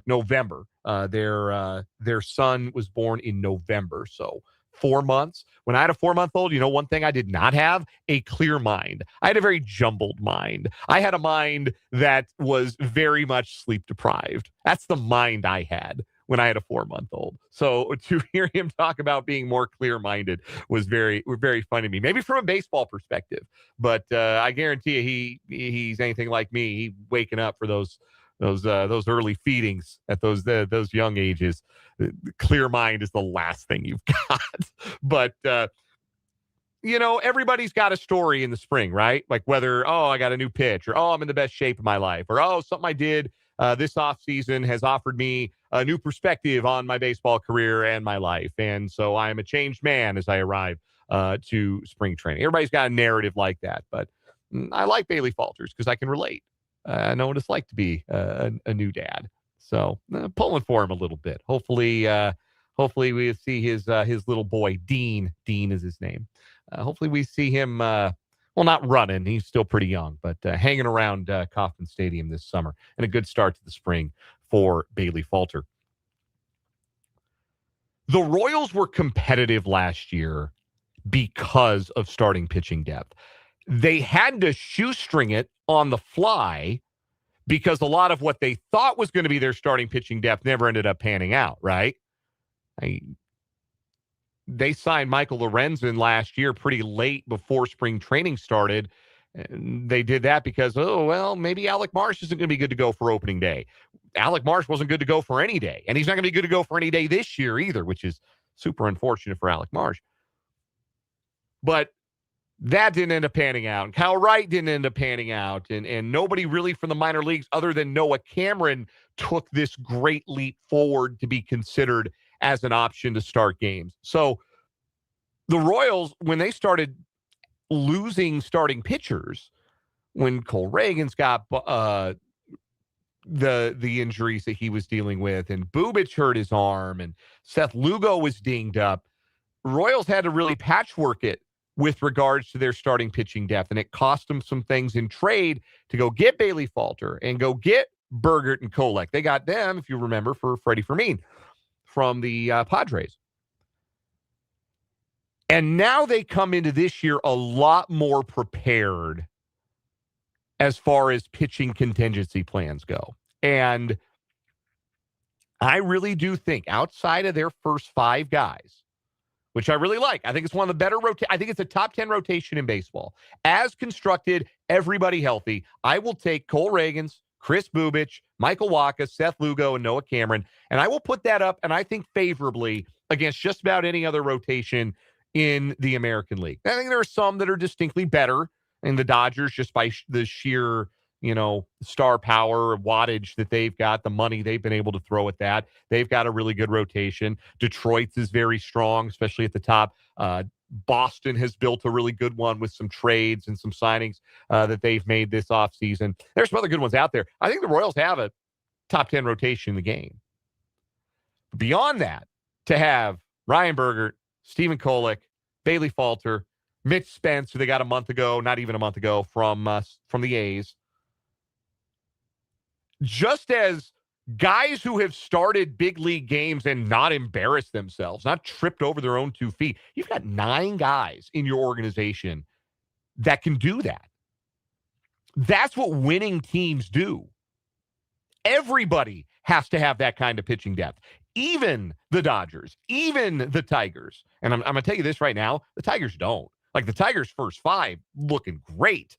November. Their son was born in November. So 4 months. When I had a 4-month-old, one thing I did not have? A clear mind. I had a very jumbled mind. I had a mind that was very much sleep deprived. That's the mind I had when I had a 4-month-old. So to hear him talk about being more clear-minded was very funny to me. Maybe from a baseball perspective, but I guarantee you he's anything like me. He waking up for those early feedings at those young ages. Clear mind is the last thing you've got. But everybody's got a story in the spring, right? Like whether I got a new pitch, or I'm in the best shape of my life, or something I did this offseason has offered me a new perspective on my baseball career and my life, and so I'm a changed man as I arrive to spring training. Everybody's got a narrative like that, but I like Bailey Falters because I can relate. I know what it's like to be a new dad. So pulling for him a little bit. Hopefully we see his little boy, Dean. Dean is his name. Hopefully we see him Well, not running. He's still pretty young, but hanging around Kauffman Stadium this summer. And a good start to the spring for Bailey Falter. The Royals were competitive last year because of starting pitching depth. They had to shoestring it on the fly because a lot of what they thought was going to be their starting pitching depth never ended up panning out, right? They signed Michael Lorenzen last year pretty late before spring training started. And they did that because, maybe Alec Marsh isn't going to be good to go for opening day. Alec Marsh wasn't good to go for any day. And he's not going to be good to go for any day this year either, which is super unfortunate for Alec Marsh. But that didn't end up panning out. And Kyle Wright didn't end up panning out. And nobody really from the minor leagues other than Noah Cameron took this great leap forward to be considered as an option to start games. So the Royals, when they started losing starting pitchers, when Cole Reagan's got the injuries that he was dealing with, and Bubic hurt his arm, and Seth Lugo was dinged up, Royals had to really patchwork it with regards to their starting pitching depth, and it cost them some things in trade to go get Bailey Falter and go get Bergert and Kolek. They got them, if you remember, for Freddie Fermin from the Padres. And now they come into this year a lot more prepared as far as pitching contingency plans go. And I really do think outside of their first 5 guys, which I really like, I think it's one of the better I think it's a top 10 rotation in baseball. As constructed, everybody healthy, I will take Cole Reagans, Chris Bubic, Michael Wacha, Seth Lugo, and Noah Cameron, and I will put that up, and I think favorably, against just about any other rotation in the American League. I think there are some that are distinctly better in the Dodgers just by the sheer, star power, wattage that they've got, the money they've been able to throw at that. They've got a really good rotation. Detroit's is very strong, especially at the top. Boston has built a really good one with some trades and some signings that they've made this offseason. There's some other good ones out there. I think the Royals have a top 10 rotation in the game. Beyond that, to have Ryan Bergert, Stephen Kolek, Bailey Falter, Mitch Spence, who they got not even a month ago from the A's. Just as guys who have started big league games and not embarrassed themselves, not tripped over their own 2 feet, you've got 9 guys in your organization that can do that. That's what winning teams do. Everybody has to have that kind of pitching depth. Even the Dodgers, even the Tigers. And I'm going to tell you this right now, the Tigers don't. Like the Tigers' first 5 looking great.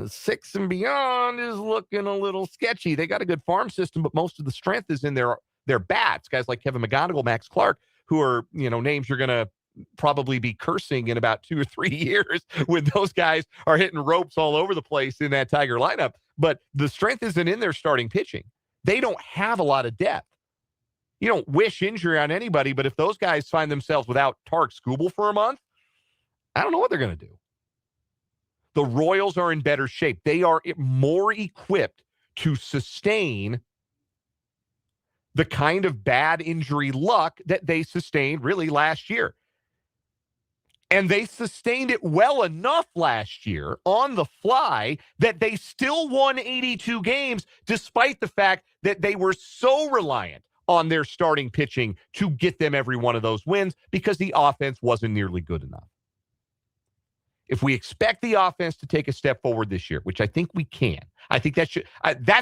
6 and beyond is looking a little sketchy. They got a good farm system, but most of the strength is in their bats. Guys like Kevin McGonigal, Max Clark, who are, names you're going to probably be cursing in about 2 or 3 years when those guys are hitting ropes all over the place in that Tiger lineup. But the strength isn't in their starting pitching. They don't have a lot of depth. You don't wish injury on anybody, but if those guys find themselves without Tarek Skubal for a month, I don't know what they're going to do. The Royals are in better shape. They are more equipped to sustain the kind of bad injury luck that they sustained really last year. And they sustained it well enough last year on the fly that they still won 82 games, despite the fact that they were so reliant on their starting pitching to get them every one of those wins because the offense wasn't nearly good enough. If we expect the offense to take a step forward this year, which I think we can, I think that's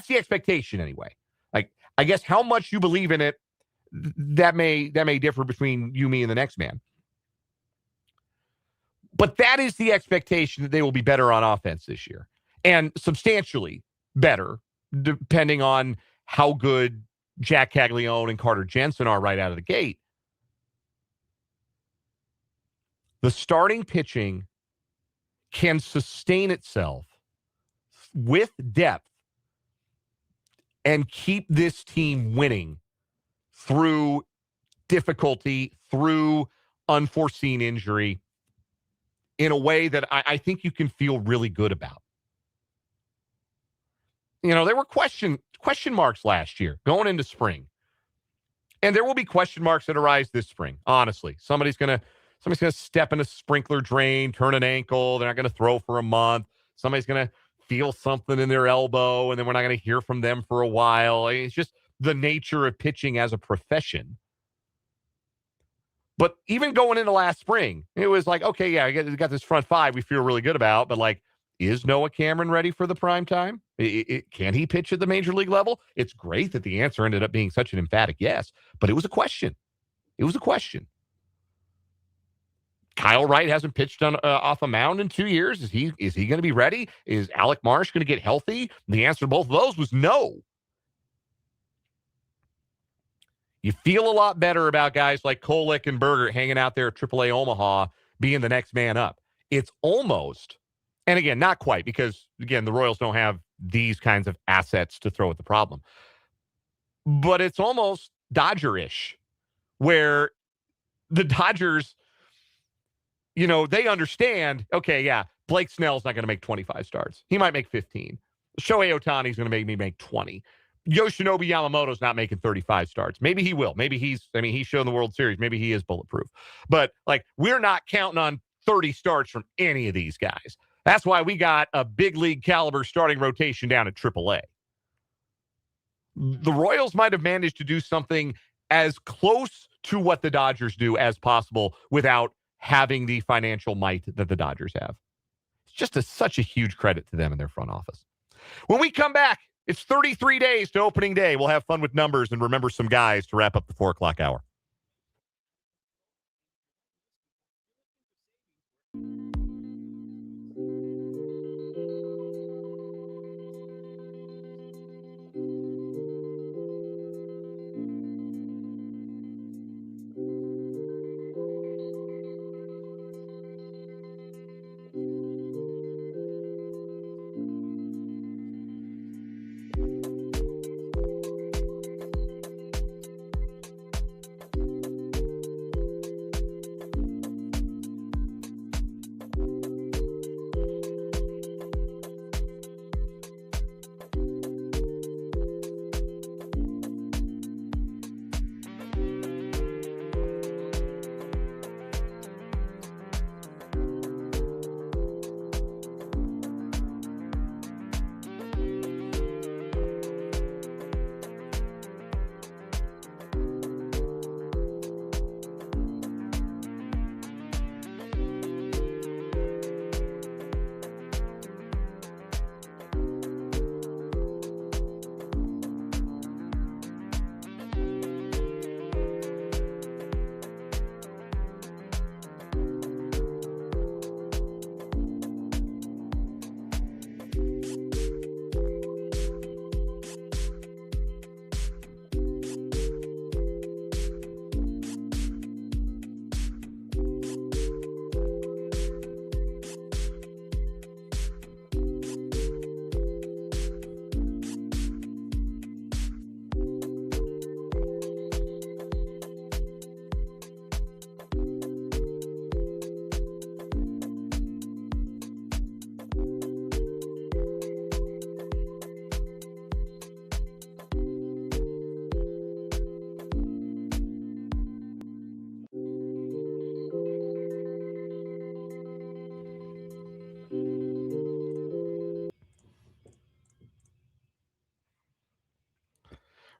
the expectation anyway. Like, I guess how much you believe in it, that may differ between you, me, and the next man. But that is the expectation, that they will be better on offense this year, and substantially better, depending on how good Jack Caglione and Carter Jensen are right out of the gate. The starting pitching can sustain itself with depth and keep this team winning through difficulty, through unforeseen injury, in a way that I think you can feel really good about. There were question marks last year going into spring. And there will be question marks that arise this spring, honestly. Somebody's going to Somebody's going to step in a sprinkler drain, turn an ankle. They're not going to throw for a month. Somebody's going to feel something in their elbow, and then we're not going to hear from them for a while. It's just the nature of pitching as a profession. But even going into last spring, it was like, okay, yeah, we got this front five we feel really good about, but like, is Noah Cameron ready for the prime time? Can he pitch at the major league level? It's great that the answer ended up being such an emphatic yes, but it was a question. It was a question. Kyle Wright hasn't pitched off a mound in 2 years. Is he going to be ready? Is Alec Marsh going to get healthy? The answer to both of those was no. You feel a lot better about guys like Kolek and Berger hanging out there at AAA Omaha being the next man up. It's almost, and again, not quite, because, again, the Royals don't have these kinds of assets to throw at the problem. But it's almost Dodger-ish, where the Dodgers, you know, they understand, okay, yeah, Blake Snell's not going to make 25 starts. He might make 15. Shohei Ohtani's going to make me make 20. Yoshinobu Yamamoto's not making 35 starts. Maybe he will. Maybe he's shown the World Series. Maybe he is bulletproof. But, like, we're not counting on 30 starts from any of these guys. That's why we got a big league caliber starting rotation down at AAA. The Royals might have managed to do something as close to what the Dodgers do as possible without having the financial might that the Dodgers have. It's just such a huge credit to them and their front office. When we come back, it's 33 days to opening day. We'll have fun with numbers and remember some guys to wrap up the 4 o'clock hour.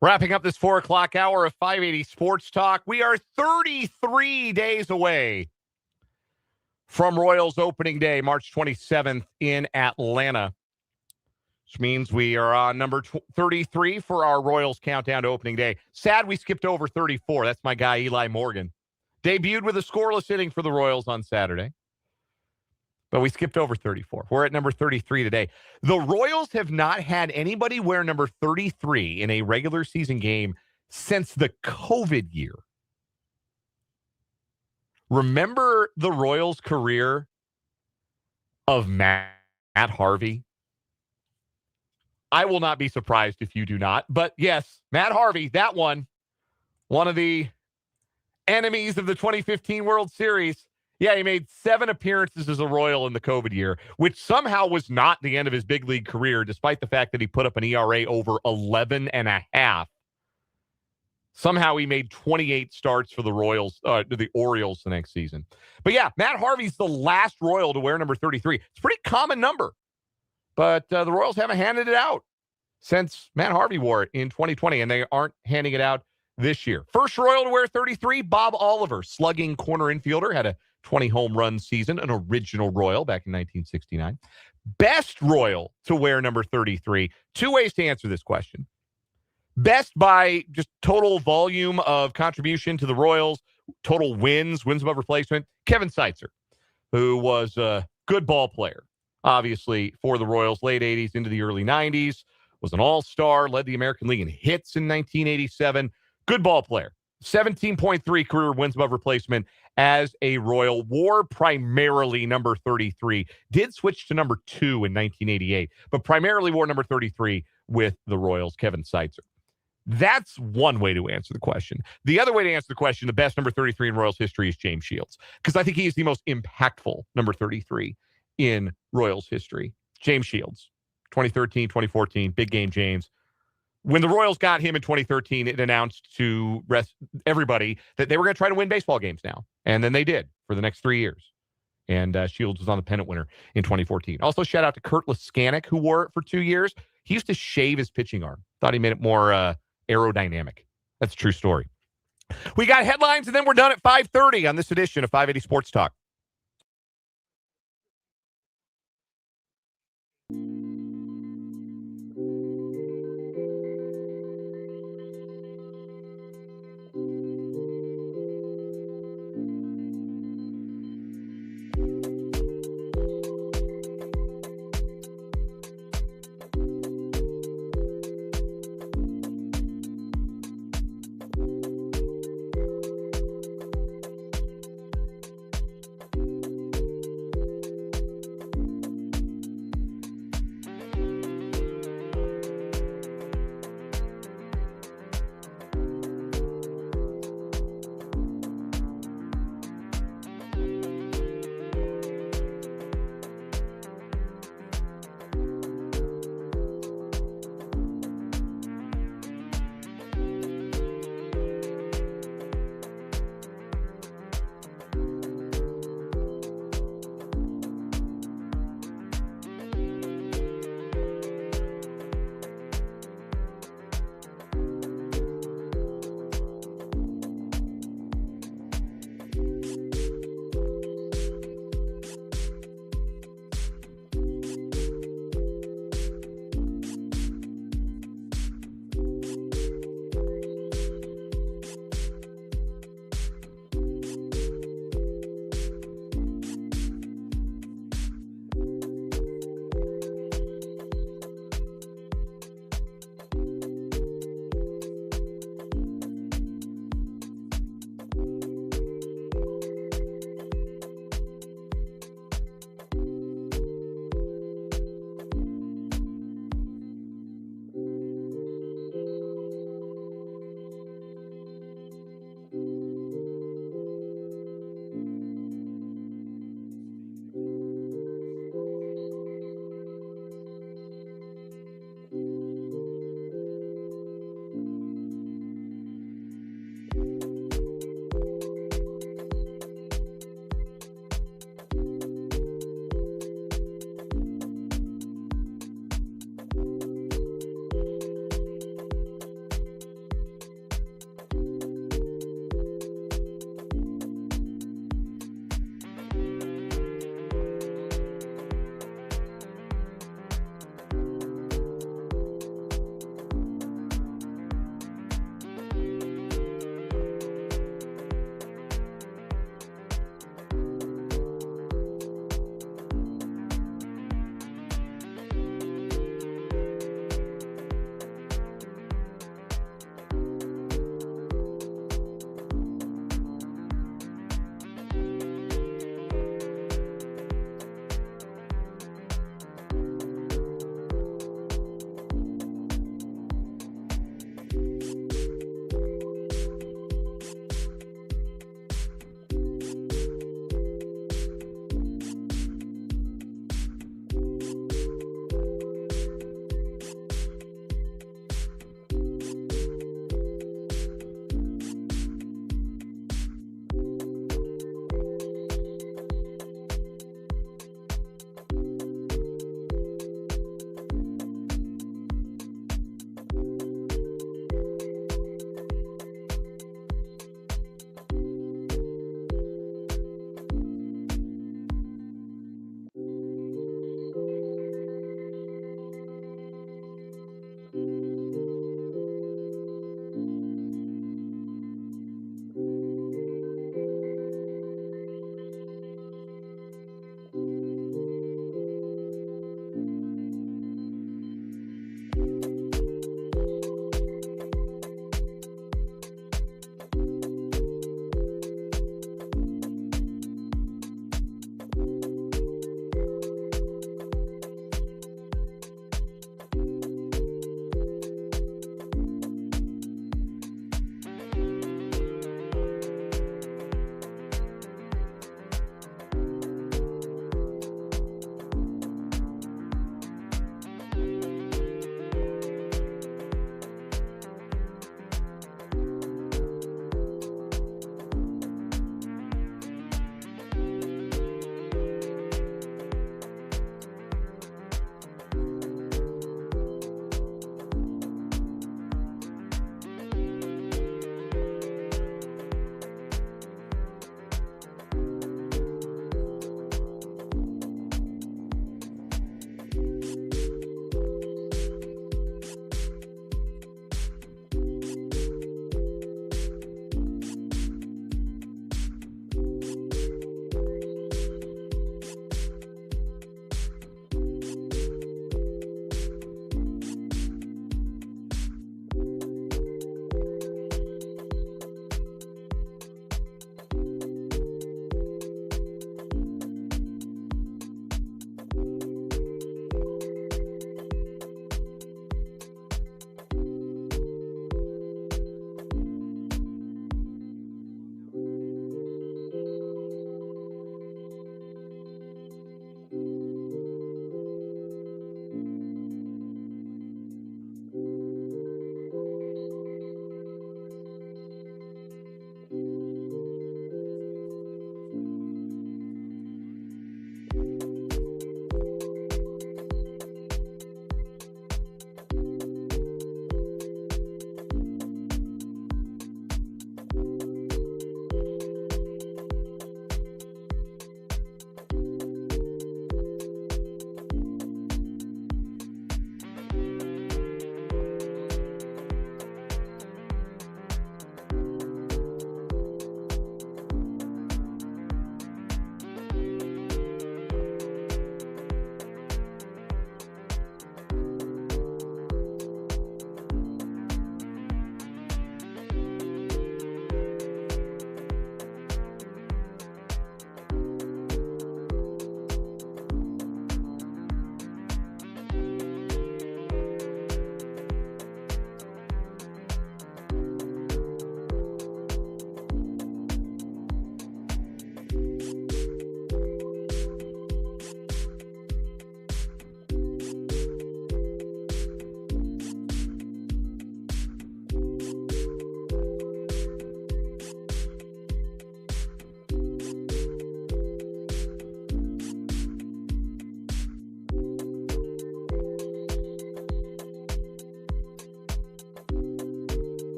Wrapping up this 4 o'clock hour of 580 Sports Talk, we are 33 days away from Royals opening day, March 27th in Atlanta, which means we are on number 33 for our Royals countdown to opening day. Sad we skipped over 34. That's my guy, Eli Morgan. Debuted with a scoreless inning for the Royals on Saturday. But we skipped over 34. We're at number 33 today. The Royals have not had anybody wear number 33 in a regular season game since the COVID year. Remember the Royals' career of Matt Harvey? I will not be surprised if you do not. But yes, Matt Harvey, that one of the enemies of the 2015 World Series. Yeah, he made 7 appearances as a Royal in the COVID year, which somehow was not the end of his big league career, despite the fact that he put up an ERA over 11.5. Somehow he made 28 starts for the the Orioles the next season. But yeah, Matt Harvey's the last Royal to wear number 33. It's a pretty common number, but the Royals haven't handed it out since Matt Harvey wore it in 2020, and they aren't handing it out this year. First Royal to wear 33, Bob Oliver, slugging corner infielder, had a 20 home run season, an original Royal back in 1969. Best Royal to wear number 33. Two ways to answer this question. Best by just total volume of contribution to the Royals, total wins above replacement, Kevin Seitzer, who was a good ball player, obviously, for the Royals, late 80s into the early 90s, was an all-star, led the American League in hits in 1987. Good ball player. 17.3 career wins above replacement as a Royal. Wore primarily number 33. Did switch to number 2 in 1988, but primarily wore number 33 with the Royals, Kevin Seitzer. That's one way to answer the question. The other way to answer the question, the best number 33 in Royals history is James Shields, because I think he is the most impactful number 33 in Royals history. James Shields, 2013, 2014, big game James. When the Royals got him in 2013, it announced to everybody that they were going to try to win baseball games now. And then they did for the next 3 years. And Shields was on the pennant winner in 2014. Also, shout out to Kurt Laskanik, who wore it for 2 years. He used to shave his pitching arm. Thought he made it more aerodynamic. That's a true story. We got headlines, and then we're done at 5:30 on this edition of 580 Sports Talk.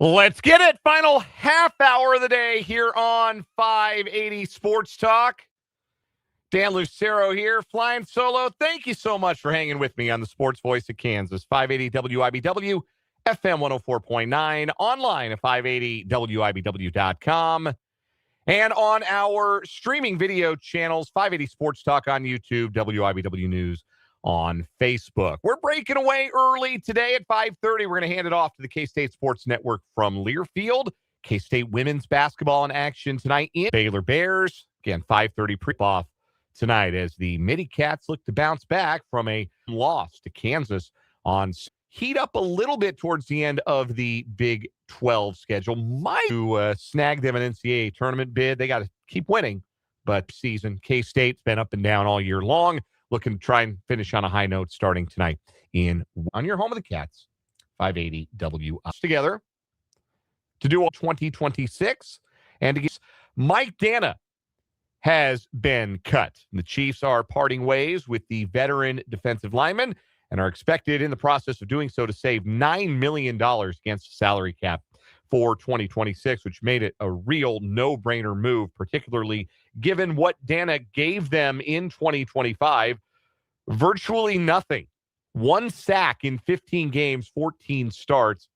Let's get it. Final half hour of the day here on 580 Sports Talk. Dan Lucero here, flying solo. Thank you so much for hanging with me on the Sports Voice of Kansas, 580 WIBW, FM 104.9, online at 580WIBW.com, and on our streaming video channels, 580 Sports Talk on YouTube, WIBW News on Facebook. We're breaking away early today at 5:30. We're going to hand it off to the K-State Sports Network from Learfield. K-State women's basketball in action tonight in Baylor Bears. Again, 5:30 pre-off tonight as the Midi Cats look to bounce back from a loss to Kansas on heat up a little bit towards the end of the Big 12 schedule. Might snag them an NCAA tournament bid. They got to keep winning, but season K-State's been up and down all year long. Looking to try and finish on a high note starting tonight on your home of the Cats, 580 W together to do 2026. And to get Mike Dana has been cut. The Chiefs are parting ways with the veteran defensive lineman and are expected in the process of doing so to save $9 million against the salary cap for 2026, which made it a real no-brainer move, particularly given what Dana gave them in 2025. Virtually nothing. 1 sack in 15 games, 14 starts.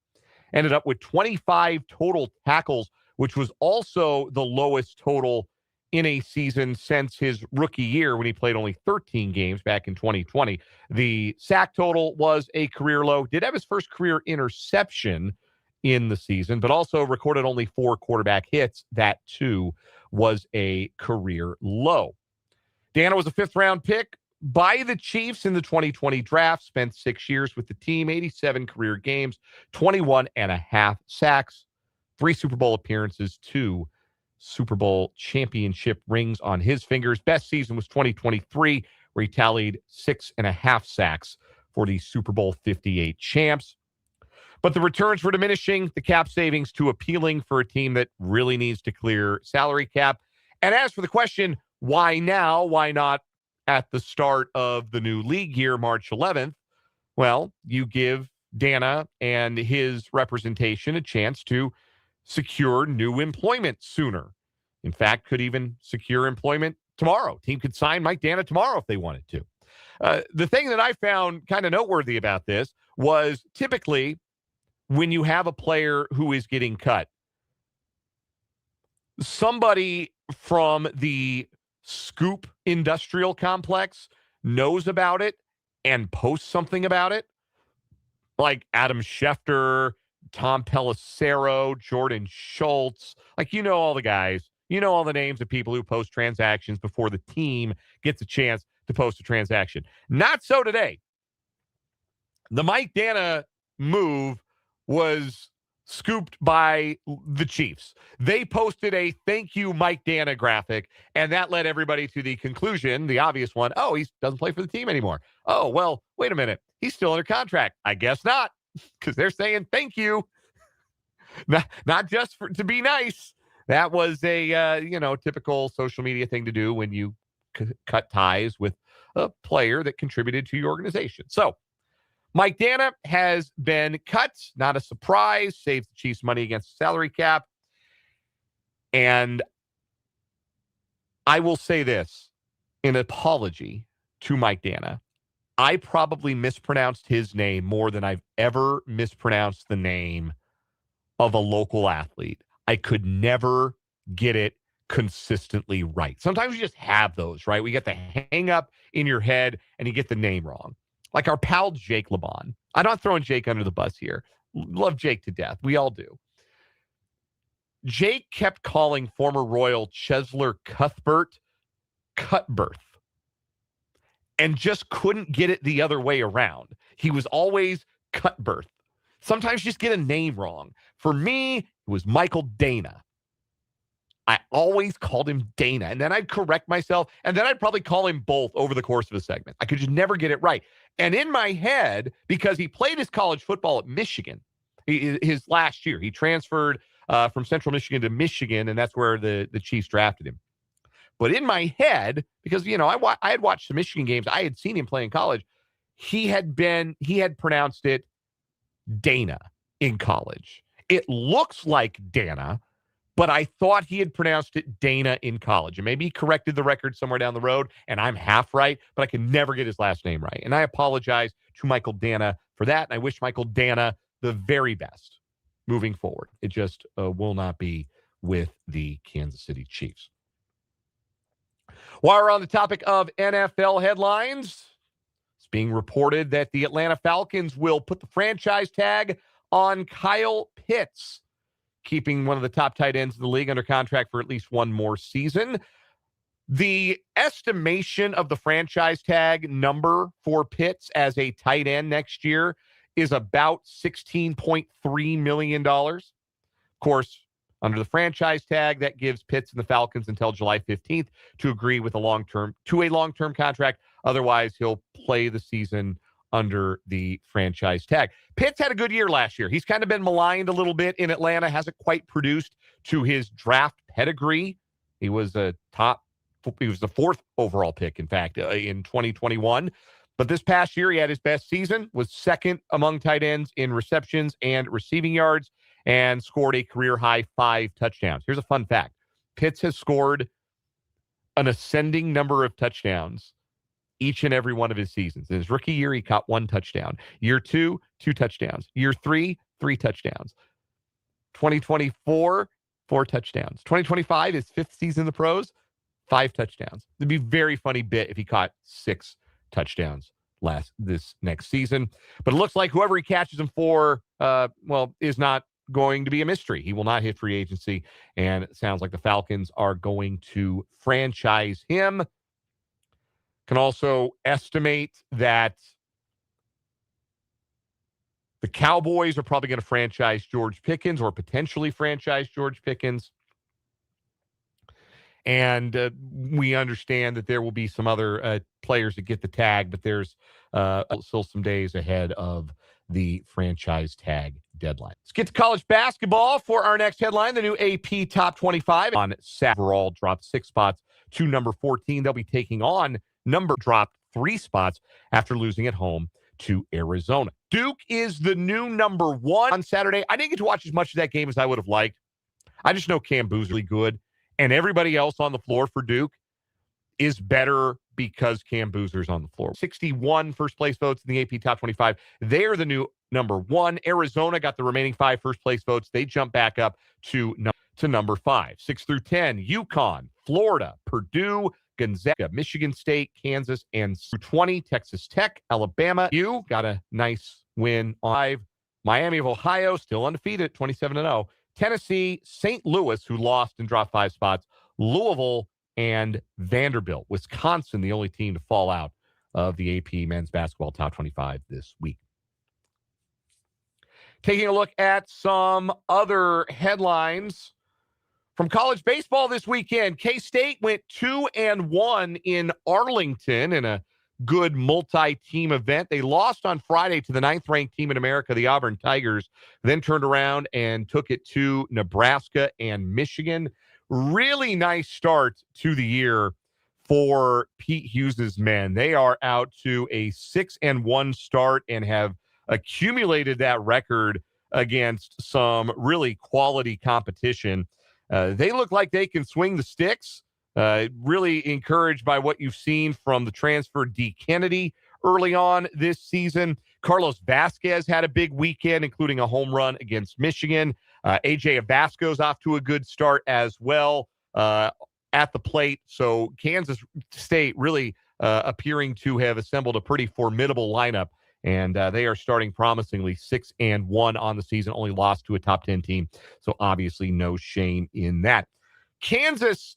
Ended up with 25 total tackles, which was also the lowest total in a season since his rookie year when he played only 13 games back in 2020. The sack total was a career low. Did have his first career interception in the season, but also recorded only 4 quarterback hits. That, too, was a career low. Dana was a 5th-round pick by the Chiefs in the 2020 draft, spent 6 years with the team, 87 career games, 21.5 sacks, 3 Super Bowl appearances, 2 Super Bowl championship rings on his fingers. Best season was 2023, where he tallied 6.5 sacks for the Super Bowl 58 champs. But the returns were diminishing, the cap savings too appealing for a team that really needs to clear salary cap. And as for the question, why now? Why not at the start of the new league year, March 11th? Well, you give Dana and his representation a chance to secure new employment sooner. In fact, could even secure employment tomorrow. Team could sign Mike Dana tomorrow if they wanted to. The thing that I found kind of noteworthy about this was typically when you have a player who is getting cut, somebody from the Scoop industrial complex knows about it and posts something about it, like Adam Schefter, Tom Pelissero, Jordan Schultz. Like, all the guys, all the names of people who post transactions before the team gets a chance to post a transaction. Not so today. The Mike Dana move was scooped by the Chiefs. They posted a thank you Mike Dana graphic, and that led everybody to the conclusion, the obvious one, oh, he doesn't play for the team anymore. Oh, well, wait a minute. He's still under contract. I guess not, because they're saying thank you. Not just to be nice. That was a, typical social media thing to do when you cut ties with a player that contributed to your organization. So, Mike Dana has been cut. Not a surprise. Saves the Chiefs money against the salary cap. And I will say this, in apology to Mike Dana. I probably mispronounced his name more than I've ever mispronounced the name of a local athlete. I could never get it consistently right. Sometimes you just have those, right? We get the hang up in your head and you get the name wrong. Like our pal Jake LeBon. I'm not throwing Jake under the bus here. Love Jake to death. We all do. Jake kept calling former Royal Chesler Cuthbert Cutbirth and just couldn't get it the other way around. He was always Cutbirth. Sometimes you just get a name wrong. For me, it was Michael Dana. I always called him Dana, and then I'd correct myself, and then I'd probably call him both over the course of a segment. I could just never get it right. And in my head, because he played his college football at Michigan, his last year, he transferred from Central Michigan to Michigan, and that's where the Chiefs drafted him. But in my head, because, I had watched the Michigan games, I had seen him play in college, he had pronounced it Dana in college. It looks like Dana, but I thought he had pronounced it Dana in college. And maybe he corrected the record somewhere down the road, and I'm half right, but I can never get his last name right. And I apologize to Michael Dana for that, and I wish Michael Dana the very best moving forward. It just will not be with the Kansas City Chiefs. While we're on the topic of NFL headlines, it's being reported that the Atlanta Falcons will put the franchise tag on Kyle Pitts, keeping one of the top tight ends in the league under contract for at least one more season. The estimation of the franchise tag number for Pitts as a tight end next year is about $16.3 million. Of course, under the franchise tag, that gives Pitts and the Falcons until July 15th to agree with a long-term contract. Otherwise, he'll play the season under the franchise tag. Pitts had a good year last year. He's kind of been maligned a little bit in Atlanta, hasn't quite produced to his draft pedigree. He was the fourth overall pick, in fact, in 2021. But this past year, he had his best season, was second among tight ends in receptions and receiving yards, and scored a career-high 5 touchdowns. Here's a fun fact. Pitts has scored an ascending number of touchdowns each and every one of his seasons. In his rookie year, he caught 1 touchdown. Year 2, 2 touchdowns. Year 3, 3 touchdowns. 2024, 4 touchdowns. 2025, his 5th season in the pros, 5 touchdowns. It'd be a very funny bit if he caught 6 touchdowns this next season. But it looks like whoever he catches him for, is not going to be a mystery. He will not hit free agency, and it sounds like the Falcons are going to franchise him. Can also estimate that the Cowboys are probably going to franchise George Pickens or potentially franchise George Pickens. And we understand that there will be some other players that get the tag, but there's still some days ahead of the franchise tag deadline. Let's get to college basketball for our next headline. The new AP Top 25 on Saturday overall dropped 6 spots to number 14. They'll be taking on dropped 3 spots after losing at home to Arizona. Duke is the new number 1 on Saturday. I didn't get to watch as much of that game as I would have liked. I just know Cam Boozer's really good, and everybody else on the floor for Duke is better because Cam Boozer's on the floor. 61 first-place votes in the AP Top 25. They're the new number 1. Arizona got the remaining 5 first-place votes. They jump back up to number 5. 6 through 10, UConn, Florida, Purdue, Gonzaga, Michigan State, Kansas, and 20, Texas Tech, Alabama. You got a nice win on 5. Miami of Ohio, still undefeated, 27-0. Tennessee, St. Louis, who lost and dropped 5 spots. Louisville and Vanderbilt. Wisconsin, the only team to fall out of the AP Men's Basketball Top 25 this week. Taking a look at some other headlines from college baseball this weekend. K-State went 2-1 in Arlington in a good multi-team event. They lost on Friday to the 9th-ranked team in America, the Auburn Tigers, then turned around and took it to Nebraska and Michigan. Really nice start to the year for Pete Hughes's men. They are out to a 6-1 start and have accumulated that record against some really quality competition. They look like they can swing the sticks. Really encouraged by what you've seen from the transfer D. Kennedy early on this season. Carlos Vasquez had a big weekend, including a home run against Michigan. AJ Abasco's off to a good start as well at the plate. So Kansas State really appearing to have assembled a pretty formidable lineup. And they are starting promisingly 6-1 on the season, only lost to a top 10 team. So obviously no shame in that. Kansas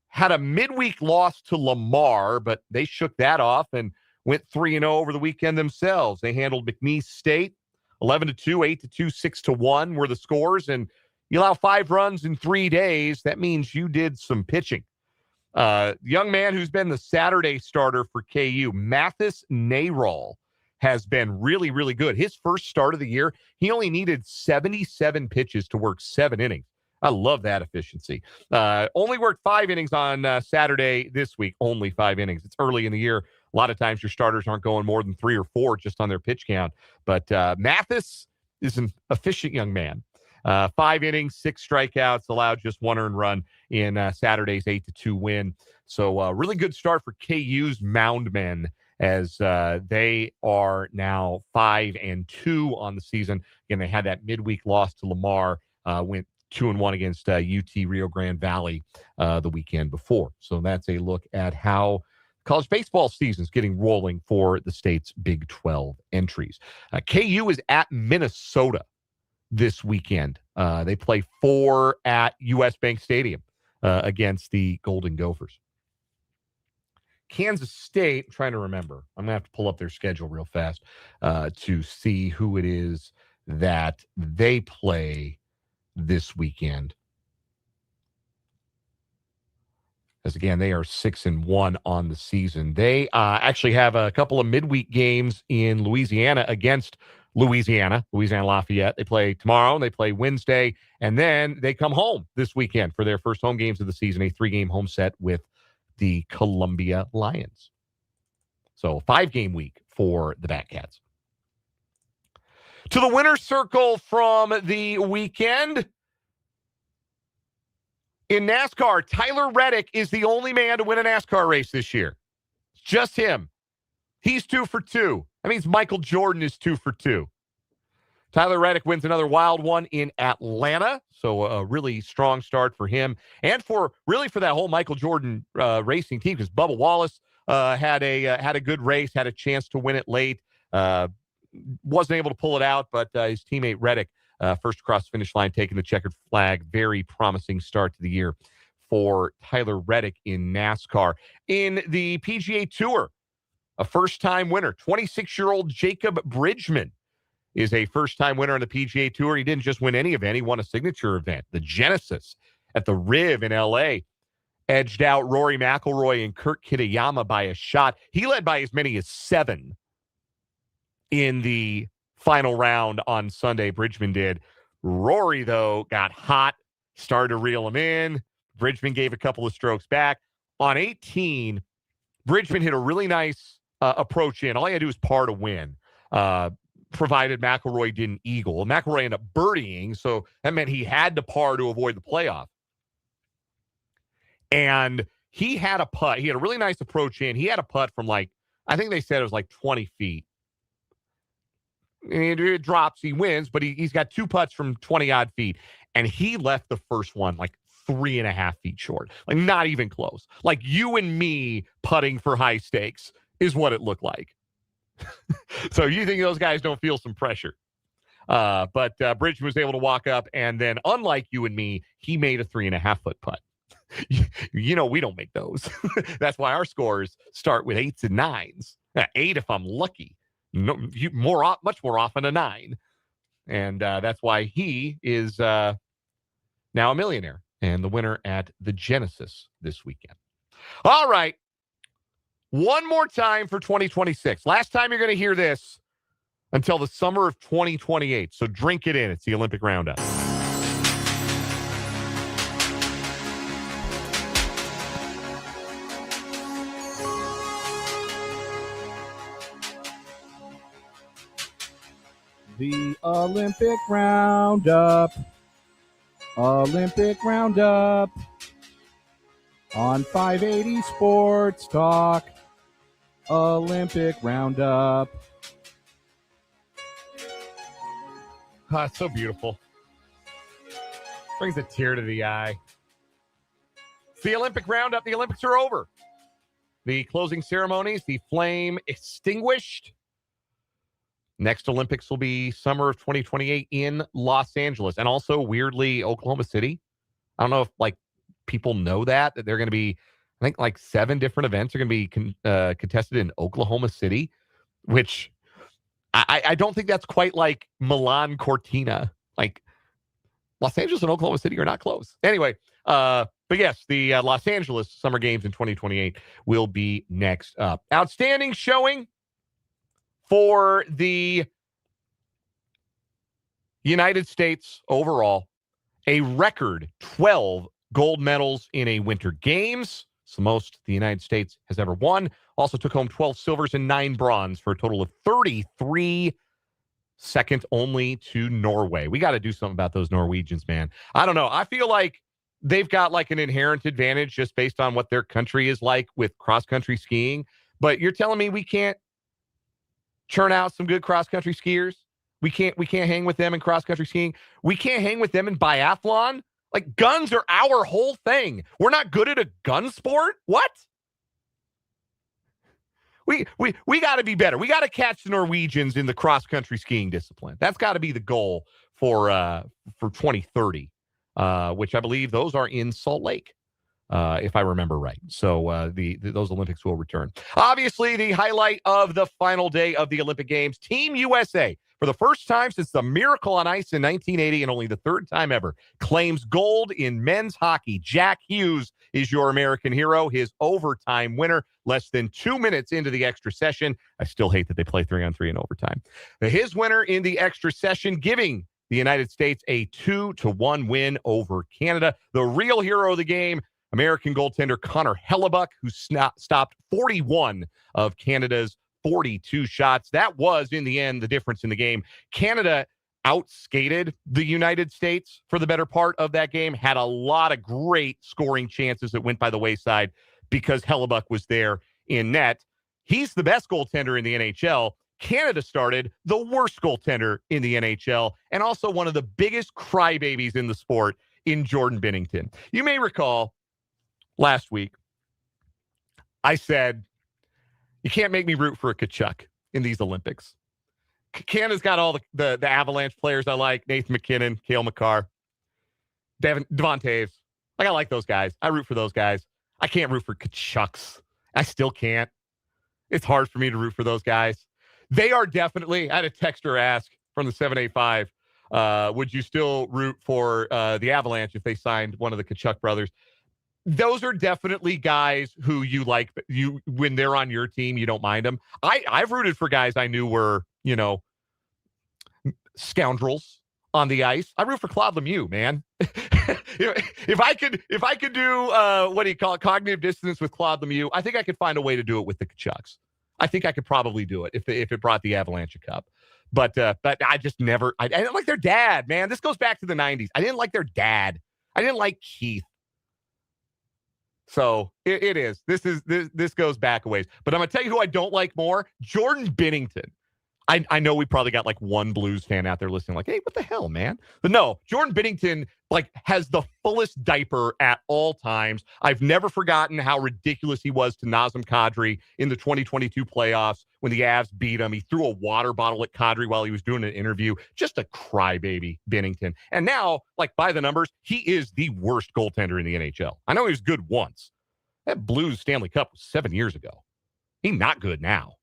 had a midweek loss to Lamar, but they shook that off and went 3-0 over the weekend themselves. They handled McNeese State 11-2, 8-2, 6-1 were the scores. And you allow 5 runs in 3 days. That means you did some pitching. Young man who's been the Saturday starter for KU, Mathis Nayrol, has been really, really good. His first start of the year, he only needed 77 pitches to work 7 innings. I love that efficiency. Only worked 5 innings on Saturday this week. Only 5 innings. It's early in the year. A lot of times your starters aren't going more than 3 or 4 just on their pitch count. But Mathis is an efficient young man. 5 innings, 6 strikeouts, allowed just 1 earned run in Saturday's 8-2 win. So really good start for KU's moundmen as they are now 5-2 on the season. Again, they had that midweek loss to Lamar, went 2-1 against UT Rio Grande Valley the weekend before. So that's a look at how college baseball season is getting rolling for the state's Big 12 entries. KU is at Minnesota this weekend. They play 4 at U.S. Bank Stadium against the Golden Gophers. Kansas State, I'm trying to remember. I'm going to have to pull up their schedule real fast to see who it is that they play this weekend. As again, they are 6-1 on the season. They actually have a couple of midweek games in Louisiana against Louisiana Lafayette. They play tomorrow, they play Wednesday, and then they come home this weekend for their first home games of the season, a 3-game home set with the Columbia Lions. So 5-game week for the Batcats. To the winner's circle from the weekend. In NASCAR, Tyler Reddick is the only man to win a NASCAR race this year. It's just him. He's 2 for 2. That means Michael Jordan is 2 for 2. Tyler Reddick wins another wild one in Atlanta. So a really strong start for him and for that whole Michael Jordan racing team, because Bubba Wallace had a good race, had a chance to win it late. Wasn't able to pull it out, but his teammate Reddick, first across the finish line, taking the checkered flag. Very promising start to the year for Tyler Reddick in NASCAR. In the PGA Tour, a first-time winner, 26-year-old Jacob Bridgman is a first-time winner on the PGA Tour. He didn't just win any event. He won a signature event, the Genesis at the Riv in L.A. Edged out Rory McIlroy and Kurt Kitayama by a shot. He led by as many as 7 in the final round on Sunday. Bridgman did. Rory, though, got hot, started to reel him in. Bridgman gave a couple of strokes back. On 18, Bridgman hit a really nice approach in. All he had to do was par to win, provided McIlroy didn't eagle. McIlroy ended up birdieing, so that meant he had to par to avoid the playoff. And he had a putt. He had a really nice approach in. He had a putt from I think they said it was 20 feet. And it drops, he wins, but he's got 2 putts from 20-odd feet. And he left the first one 3.5 feet short. Not even close. You and me putting for high stakes is what it looked like. So you think those guys don't feel some pressure. But Bridgman was able to walk up, and then, unlike you and me, he made a 3.5-foot putt. We don't make those. That's why our scores start with 8s and 9s. 8 if I'm lucky. No, much more often a 9. And that's why he is now a millionaire and the winner at the Genesis this weekend. All right. One more time for 2026. Last time you're going to hear this until the summer of 2028. So drink it in. It's the Olympic Roundup. The Olympic Roundup. Olympic Roundup. On 580 Sports Talk. Olympic Roundup. Oh, it's so beautiful. Brings a tear to the eye. It's the Olympic Roundup. The Olympics are over. The closing ceremonies, the flame extinguished. Next Olympics will be summer of 2028 in Los Angeles, and also, weirdly, Oklahoma City. I don't know if people know that they're going to be, I think 7 different events are going to be contested in Oklahoma City, which I don't think that's quite like Milan Cortina. Los Angeles and Oklahoma City are not close. Anyway, but yes, the Los Angeles Summer Games in 2028 will be next up. Outstanding showing for the United States overall. A record 12 gold medals in a Winter Games. It's the most the United States has ever won. Also took home 12 silvers and 9 bronze for a total of 33 second only to Norway. We got to do something about those Norwegians, man. I don't know. I feel like they've got like an inherent advantage just based on what their country is like with cross-country skiing. But you're telling me we can't churn out some good cross-country skiers? We can't hang with them in cross-country skiing. We can't hang with them in biathlon. Like, guns are our whole thing. We're not good at a gun sport? What? We got to be better. We got to catch the Norwegians in the cross-country skiing discipline. That's got to be the goal for 2030, which I believe those are in Salt Lake, if I remember right. So those Olympics will return. Obviously, the highlight of the final day of the Olympic Games, Team USA, for the first time since the Miracle on Ice in 1980 and only the third time ever, claims gold in men's hockey. Jack Hughes is your American hero, his overtime winner, less than 2 minutes into the extra session. I still hate that they play 3-on-3 in overtime. His winner in the extra session, giving the United States a 2-1 win over Canada. The real hero of the game, American goaltender Connor Hellebuck, who stopped 41 of Canada's 42 shots. That was, in the end, the difference in the game. Canada outskated the United States for the better part of that game, had a lot of great scoring chances that went by the wayside because Hellebuck was there in net. He's the best goaltender in the NHL. Canada started the worst goaltender in the NHL and also one of the biggest crybabies in the sport in Jordan Binnington. You may recall last week, I said, you can't make me root for a Kachuk in these Olympics. Canada's got all the Avalanche players I like, Nathan McKinnon, Cale Makar, Devon Toews. Like, I like those guys. I root for those guys. I can't root for Kachucks. I still can't. It's hard for me to root for those guys. They are definitely, I had a texter ask from the 785, would you still root for the Avalanche if they signed one of the Kachuk brothers? Those are definitely guys who you like. You, when they're on your team, you don't mind them. I've rooted for guys I knew were, scoundrels on the ice. I root for Claude Lemieux, man. if I could do what do you call it, cognitive dissonance with Claude Lemieux, I think I could find a way to do it with the Kachucks. I think I could probably do it if it brought the Avalanche a cup. But I just never. I didn't like their dad, man. This goes back to the 90s. I didn't like their dad. I didn't like Keith. So it is. This goes back a ways. But I'm going to tell you who I don't like more. Jordan Binnington. I know we probably got like one Blues fan out there listening like, hey, what the hell, man? But no, Jordan Binnington has the fullest diaper at all times. I've never forgotten how ridiculous he was to Nazem Kadri in the 2022 playoffs when the Avs beat him. He threw a water bottle at Kadri while he was doing an interview. Just a crybaby, Binnington. And now, by the numbers, he is the worst goaltender in the NHL. I know he was good once. That Blues Stanley Cup was 7 years ago. He's not good now.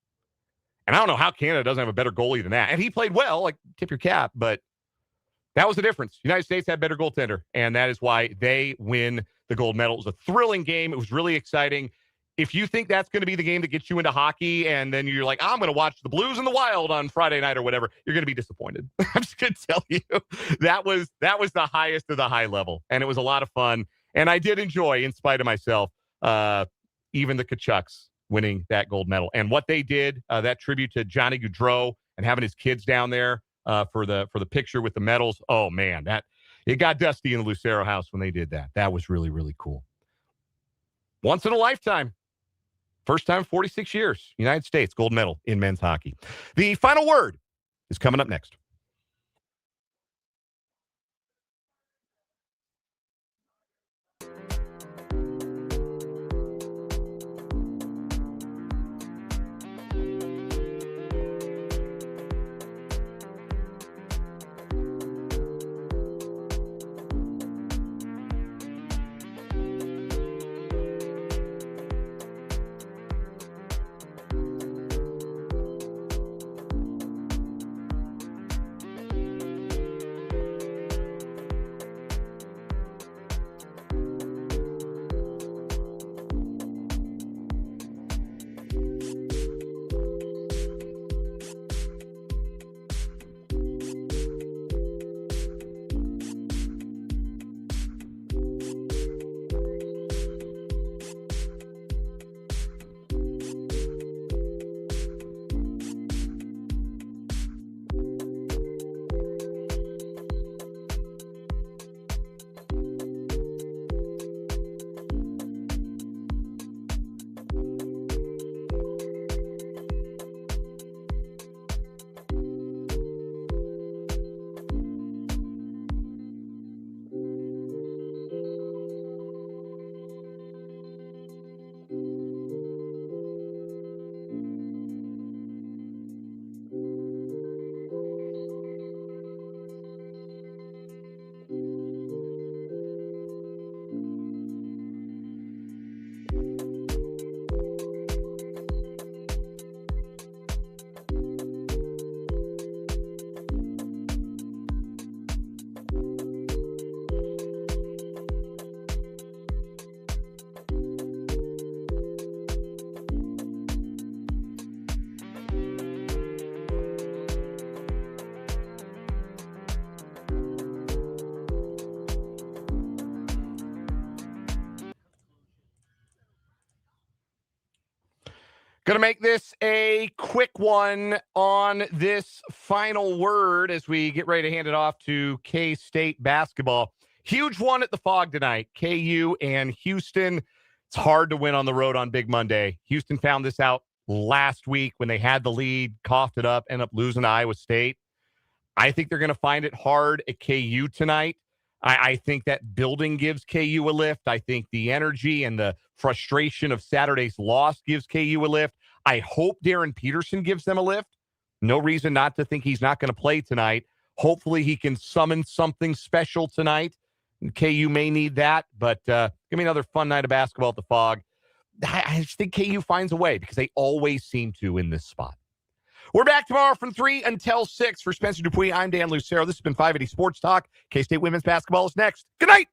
And I don't know how Canada doesn't have a better goalie than that. And he played well, tip your cap, but that was the difference. United States had better goaltender, and that is why they win the gold medal. It was a thrilling game. It was really exciting. If you think that's going to be the game that gets you into hockey, and then you're like, I'm going to watch the Blues and the Wild on Friday night or whatever, you're going to be disappointed. I'm just going to tell you, that was the highest of the high level, and it was a lot of fun. And I did enjoy, in spite of myself, even the Kachucks winning that gold medal. And what they did, that tribute to Johnny Gaudreau and having his kids down there for the picture with the medals. Oh, man, it got dusty in the Lucero house when they did that. That was really, really cool. Once in a lifetime. First time 46 years. United States gold medal in men's hockey. The final word is coming up next. Going to make this a quick one on this final word as we get ready to hand it off to K-State basketball. Huge one at the Phog tonight, KU and Houston. It's hard to win on the road on Big Monday. Houston found this out last week when they had the lead, coughed it up, ended up losing to Iowa State. I think they're going to find it hard at KU tonight. I think that building gives KU a lift. I think the energy and the frustration of Saturday's loss gives KU a lift. I hope Darryn Peterson gives them a lift. No reason not to think he's not going to play tonight. Hopefully he can summon something special tonight. KU may need that, but give me another fun night of basketball at the Phog. I just think KU finds a way because they always seem to in this spot. We're back tomorrow from 3 until 6. For Spencer Dupuis, I'm Dan Lucero. This has been 580 Sports Talk. K-State women's basketball is next. Good night.